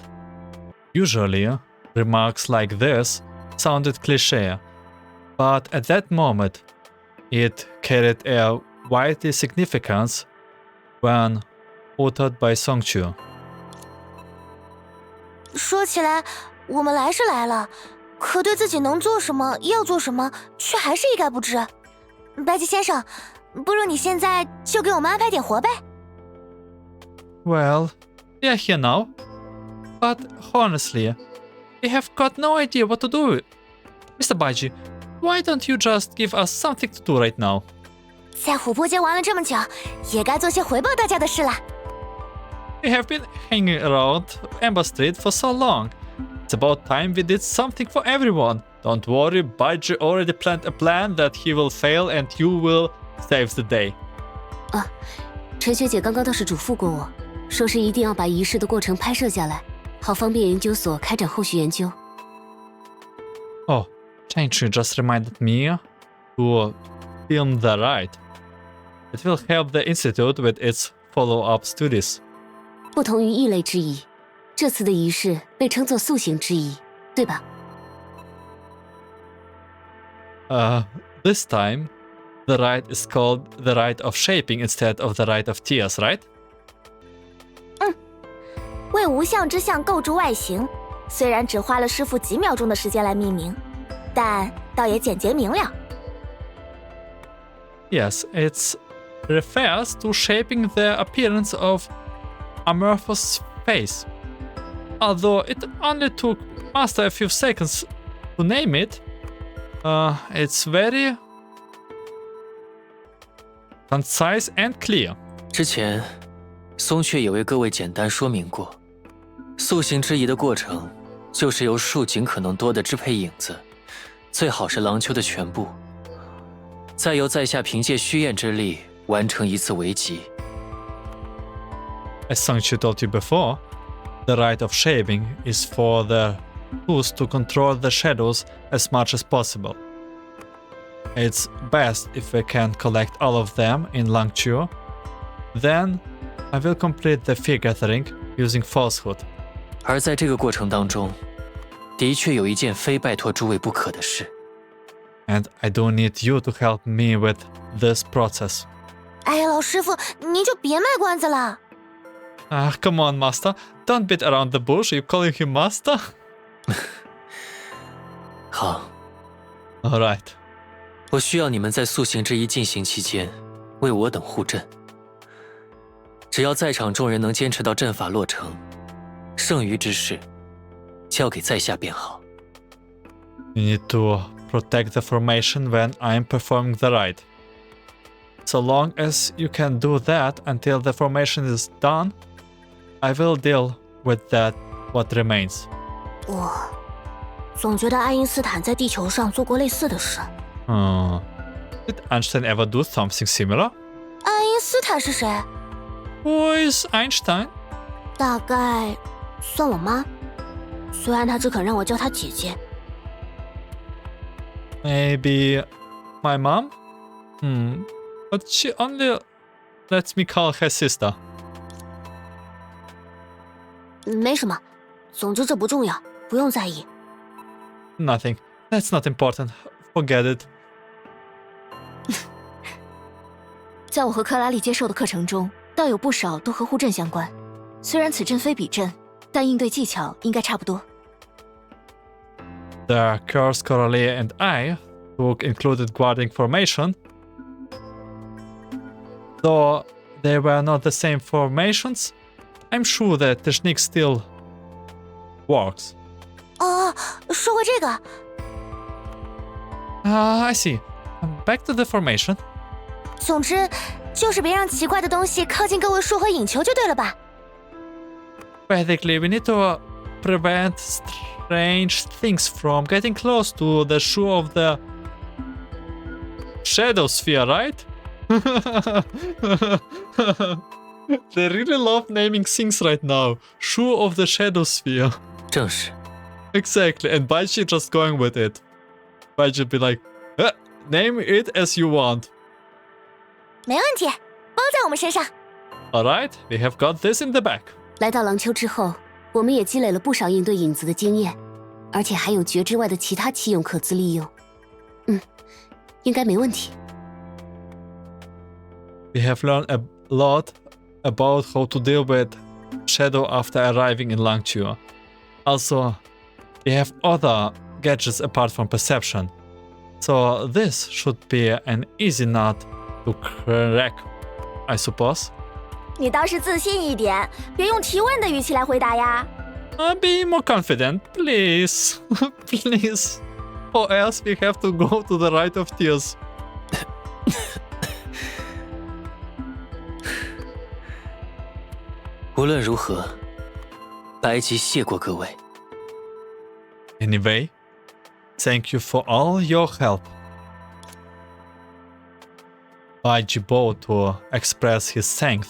Usually, remarks like this sounded cliché, but at that moment, it carried a weighty significance when uttered by Songque. 说起来，我们来是来了，可对自己能做什么、要做什么，却还是一概不知。白吉先生，不如你现在就给我们安排点活呗。Well, we are here now, but honestly, we have got no idea what to do. Mr. Baiji, why don't you just give us something to do right now? 在琥珀街玩了这么久，也该做些回报大家的事了。We have been hanging around Amber Street for so long. It's about time we did something for everyone. Don't worry, Baiji already planned a plan that he will fail and you will save the day. 陈学姐刚刚倒是嘱咐过我，说是一定要把仪式的过程拍摄下来，好方便研究所开展后续研究。Oh, Changchi just reminded me to film the ride. It will help the institute with its follow-up studies. 不同于异类之仪，这次的仪式被称作塑形之仪，对吧？ This time, the rite is called the rite of shaping instead of the rite of tears, right? 为无相之相构筑外形，虽然只花了师傅几秒钟的时间来命名，但倒也简洁明了。Yes, it refers to shaping the appearance of Amorphous face. Although it only took Master a few seconds to name it, it's very concise and clear. 之前，松雀也为各位简单说明过，塑形之仪的过程，就是由数尽可能多的支配影子，最好是廊丘的全部，再由在下凭借虚焰之力完成一次为集。As Songque told you before, the rite of shaping is for the Shus to control the shadows as much as possible. It's best if we can collect all of them in Langchu. Then, I will complete the fear gathering using falsehood. 而在这个过程当中，的确有一件非拜托诸位不可的事。And I do need you to help me with this process. 哎呀，老师傅，您就别卖关子了。Ah, come on, Master. Don't beat around the bush. You calling him Master? 好， Alright. 我需要你们在塑形之仪进行期间，为我等护阵。只要在场众人能坚持到阵法落成，剩余之事交给在下便好。You need to protect the formation when I'm performing the rite. So long as you can do that until the formation is done, I will deal with that what remains. 我总觉得爱因斯坦在地球上做过类似的事。Did Einstein ever do something similar? 爱因斯坦是谁？ Who is Einstein? 大概算我妈，虽然她只肯让我叫她姐姐。 Maybe my mom? But she only lets me call her sister. 没什么，总之这不重要，不用在意。 Nothing. That's not important. Forget it. 在我和克拉丽接受的课程中，倒有不少都和护阵相关。虽然此阵非彼阵，但应对技巧应该差不多。 The course Coralie and I took included guarding formation. Though they were not the same formations, I'm sure the technique still works. 哦，说回这个， I see. Back to the formation. 总之就是别让奇怪的东西靠近各位树和影球就对了吧？ Basically, we need to prevent strange things from getting close to the shore of the shadow sphere, right? They really love naming things right now. Shore of the shadow sphere. 正是， Exactly, and Baiji just going with it. Baiji be like, name it as you want. 没问题，包在我们身上。 Alright, we have got this in the back. 来到廊丘之后，我们也积累了不少应对影子的经验，而且还有诀之外的其他器用可资利用。应该没问题。 We have learned a lot about how to deal with shadow after arriving in Langchu. Also, we have other gadgets apart from perception. So this should be an easy nut to crack, I suppose. 你倒是自信一点，别用提问的语气来回答呀。 Be more confident, please. Please. Or else we have to go to the Rite of Tears. 无论如何，白吉谢过各位。 Anyway, thank you for all your help. Baiji bowed to express his thanks,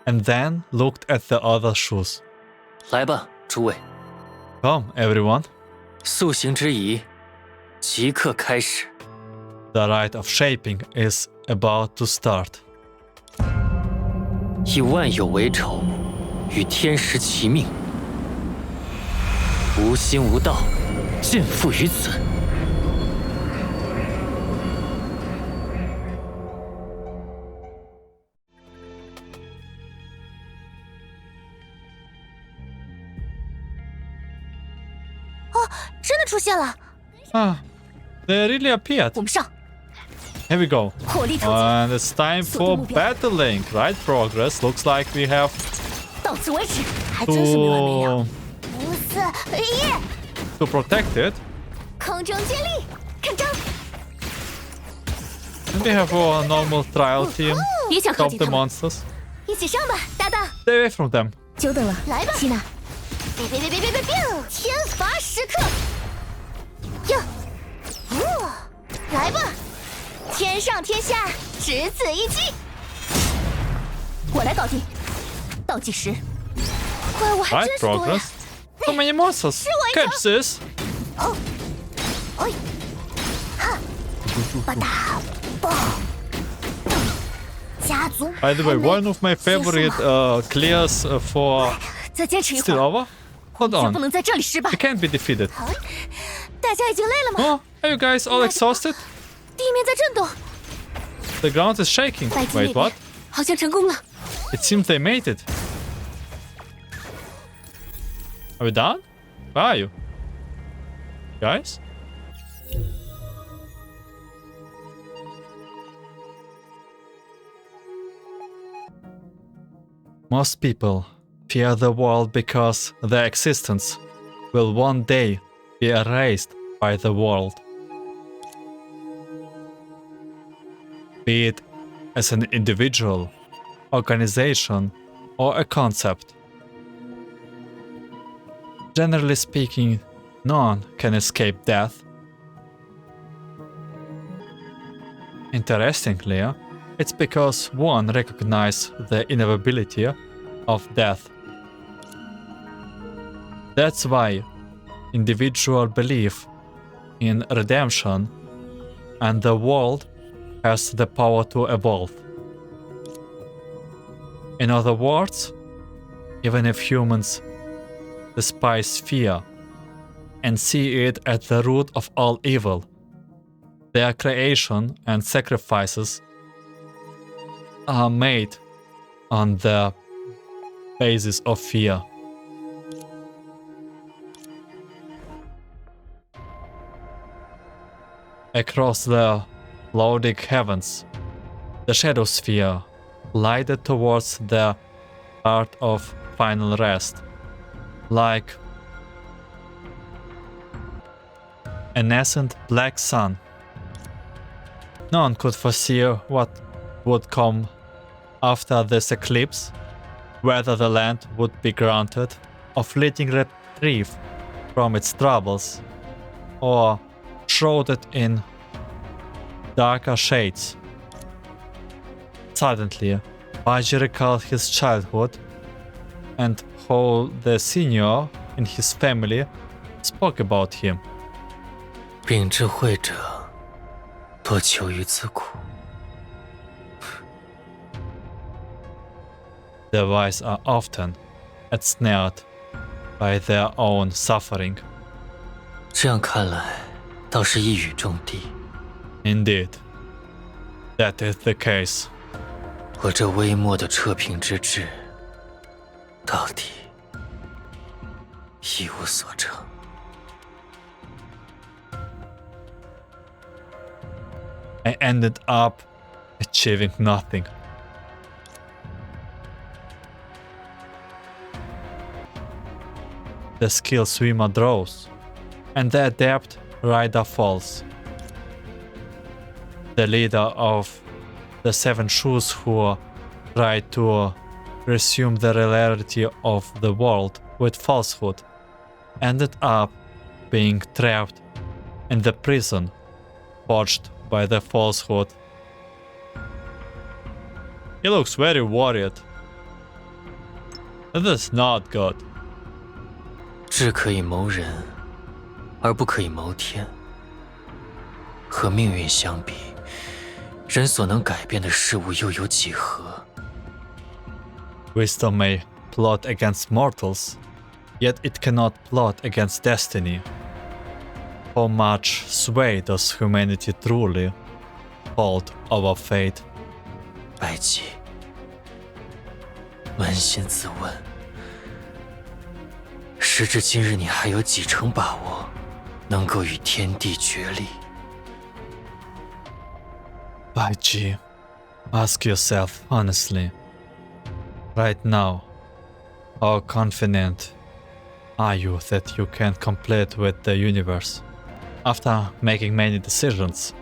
and then looked at the other Shus. 来吧，诸位， Come, everyone. 塑形之仪即刻开始。 The rite of shaping is about to start. 以万有为仇，与天时齐命，无心无道，见复于此。 真的出现了， Ah, they really appeared. 我们上， Here we go. 火力投击， And it's time for battling. Right progress. Looks like we have 到此为止，还真是没完没了。 to, 5、4、1， to protect it. 空中接力，看招！ And we have our normal trial team 别想靠 of 近 the 他们， monsters. 一起上吧，搭档！ Stay away from them. 久等了，来吧，希娜。别！天罚时刻！哟，来吧，天上天下，只此一击！我来搞定。倒计时，怪物还 Right 真是多呀！ progress. So many monsters. Catch this. 哎，哈，吧嗒，爆！家族 By the way, 还没 one of my favorite clears for 再坚持一会 still 儿， over. Hold 就 on. 不能在这里失败 I。can't be defeated. 大家已经累了吗？ Oh, are you guys all exhausted? 地面在震动， The ground is shaking. 拜金那 Wait, what? 边好像成功了。 It seems they made it. Are we done? Where are you? Guys? Most people fear the world because their existence will one day be erased by the world. Be it as an individual, organization, or a concept. Generally speaking, no one can escape death. Interestingly, it's because one recognizes the inevitability of death. That's why individual belief in redemption and the world has the power to evolve. In other words, even if humans despise fear and see it at the root of all evil, their creation and sacrifices are made on the basis of fear. Across the clouded heavens, the shadow sphere glided towards the heart of final rest, like a nascent black sun. No one could foresee what would come after this eclipse, whether the land would be granted a fleeting reprieve from its troubles, or shrouded in darker shades. Suddenly, Baiji recalled his childhood and how the senior in his family spoke about him. 秉智慧者，多求于自苦。 The wise are often ensnared by their own suffering. 这样看来，倒是一语中的。 Indeed, that is the case. 我这微末的测评之志，到底一无所成。 I ended up achieving nothing. The skilled swimmer draws, and the adept rider falls. The leader of the 7 Shus who tried to resume the reality of the world with falsehood ended up being trapped in the prison forged by the falsehood. He looks very worried. This is not good. 智可以谋人，而不可以谋天。和命运相比，人所能改变的事物又有几何？ Wisdom may plot against mortals, yet it cannot plot against destiny. How much sway does humanity truly hold over fate? 白姬，扪心自问，时至今日，你还有几成把握能够与天地决力？ Baiji, ask yourself honestly. Right now, how confident are you that you can compete with the universe? After making many decisions,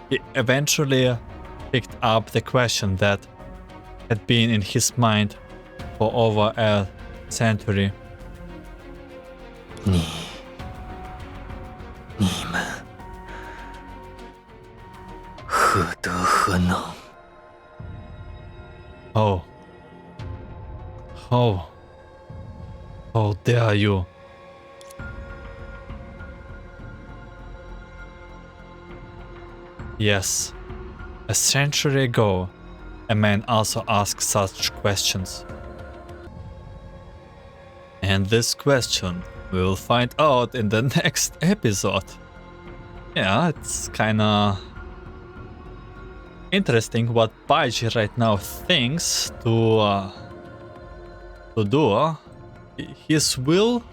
he eventually picked up the question that had been in his mind for over a century. 你们何德何能？ How dare you? Yes, a century ago, a man also asked such questions. And this question we will find out in the next episode. Yeah, it's kinda interesting what Baiji right now thinks to do. His will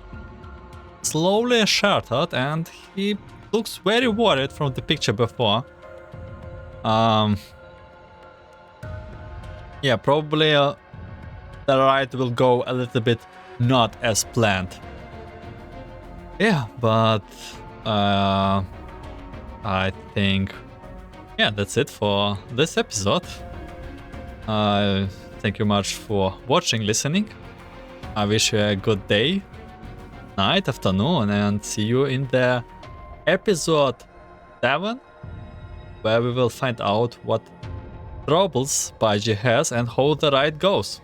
slowly shattered and he looks very worried from the picture before. Yeah, probably the ride will go a little bit not as planned. Yeah, but I think, yeah, that's it for this episode. Thank you much for watching, listening. I wish you a good day, night, afternoon, and see you in the episode 7, where we will find out what troubles Baiji has and how the ride goes.